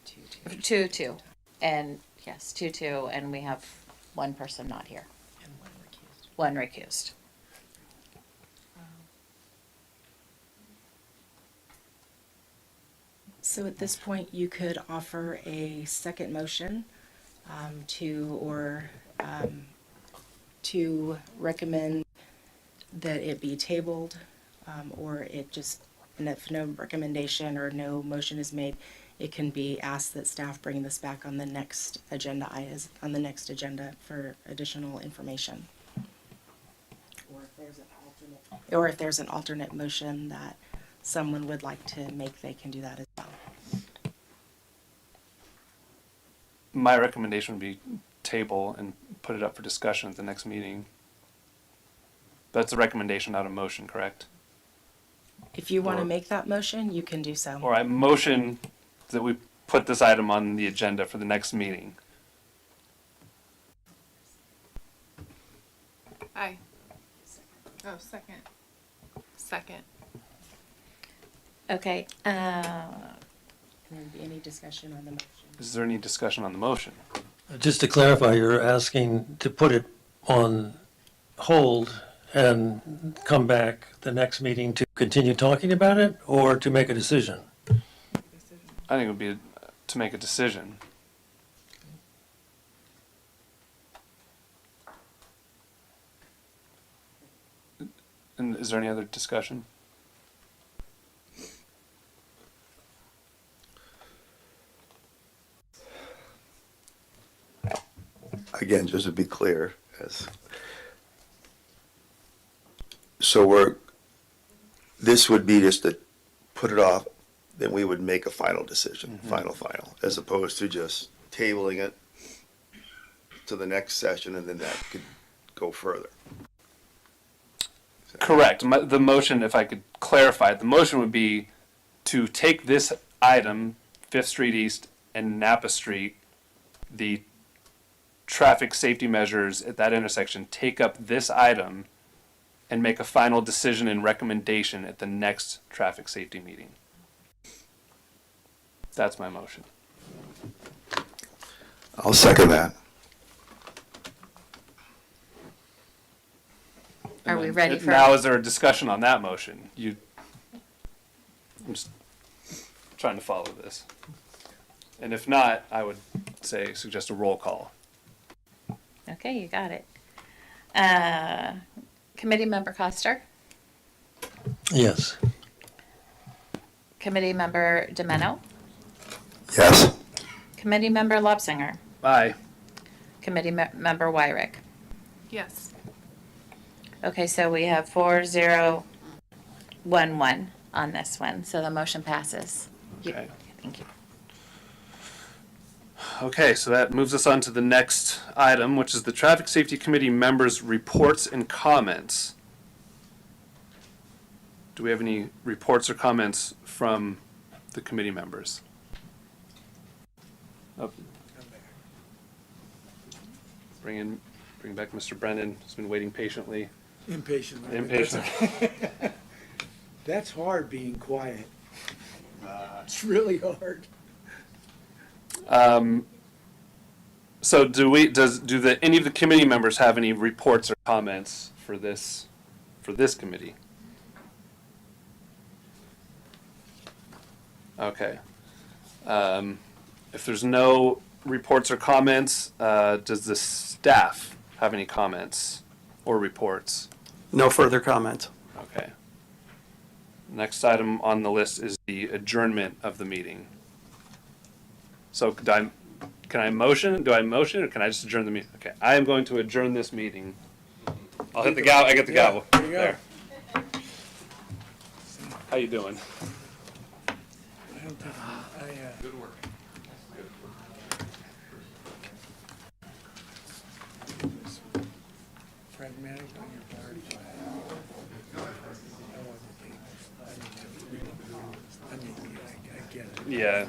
2-2. And yes, 2-2, and we have one person not here. One recused. So at this point, you could offer a second motion to recommend that it be tabled, or and if no recommendation or no motion is made, it can be asked that staff bring this back on the next agenda, for additional information. Or if there's an alternate motion that someone would like to make, they can do that as well. My recommendation would be table and put it up for discussion at the next meeting. That's a recommendation, not a motion, correct? If you want to Or- make that motion, you can do so. Or I motion that we put this item on the agenda for the next meeting. Aye. Oh, second. Second. Okay, Can there be any discussion on the motion? Is there any discussion on the motion? Just to clarify, you're asking to put it on hold and come back the next meeting to continue talking about it, or to make a decision? I think it would be to make a decision. And is there any other discussion? Again, just to be clear, this would be just to put it off, then we would make a final decision, final, as opposed to just tabling it to the next session, and then that could go further. Correct. The motion, if I could clarify, the motion would be to take this item, 5th Street East and Napa Street, the traffic safety measures at that intersection take up this item and make a final decision and recommendation at the next traffic safety meeting. That's my motion. I'll second that. Are we ready for? Now, is there a discussion on that motion? I'm just trying to follow this. And if not, I would suggest a roll call. Okay, you got it. Committee Member Coster? Yes. Committee Member Domeno? Yes. Committee Member Lobsinger? Aye. Committee Member Wyrick? Yes. Okay, so we have 4-0-1-1 on this one, so the motion passes. Okay. Thank you. Okay, so that moves us on to the next item, which is the Traffic Safety Committee members' reports and comments. Do we have any reports or comments from the committee members? Oh. Bring back Mr. Brennan, who's been waiting patiently. Impatient. That's hard, being quiet. It's really hard. So do any of the committee members have any reports or comments for this committee? Okay. If there's no reports or comments, does the staff have any comments or reports? No further comments. Okay. Next item on the list is the adjournment of the meeting. So can I motion? Do I motion or can I just adjourn the meeting? Okay, I am going to adjourn this meeting. I'll hit the gavel. I get the gavel. There you go. There. How you doing? Good work. Pragmatic on your part. I get it. Yeah.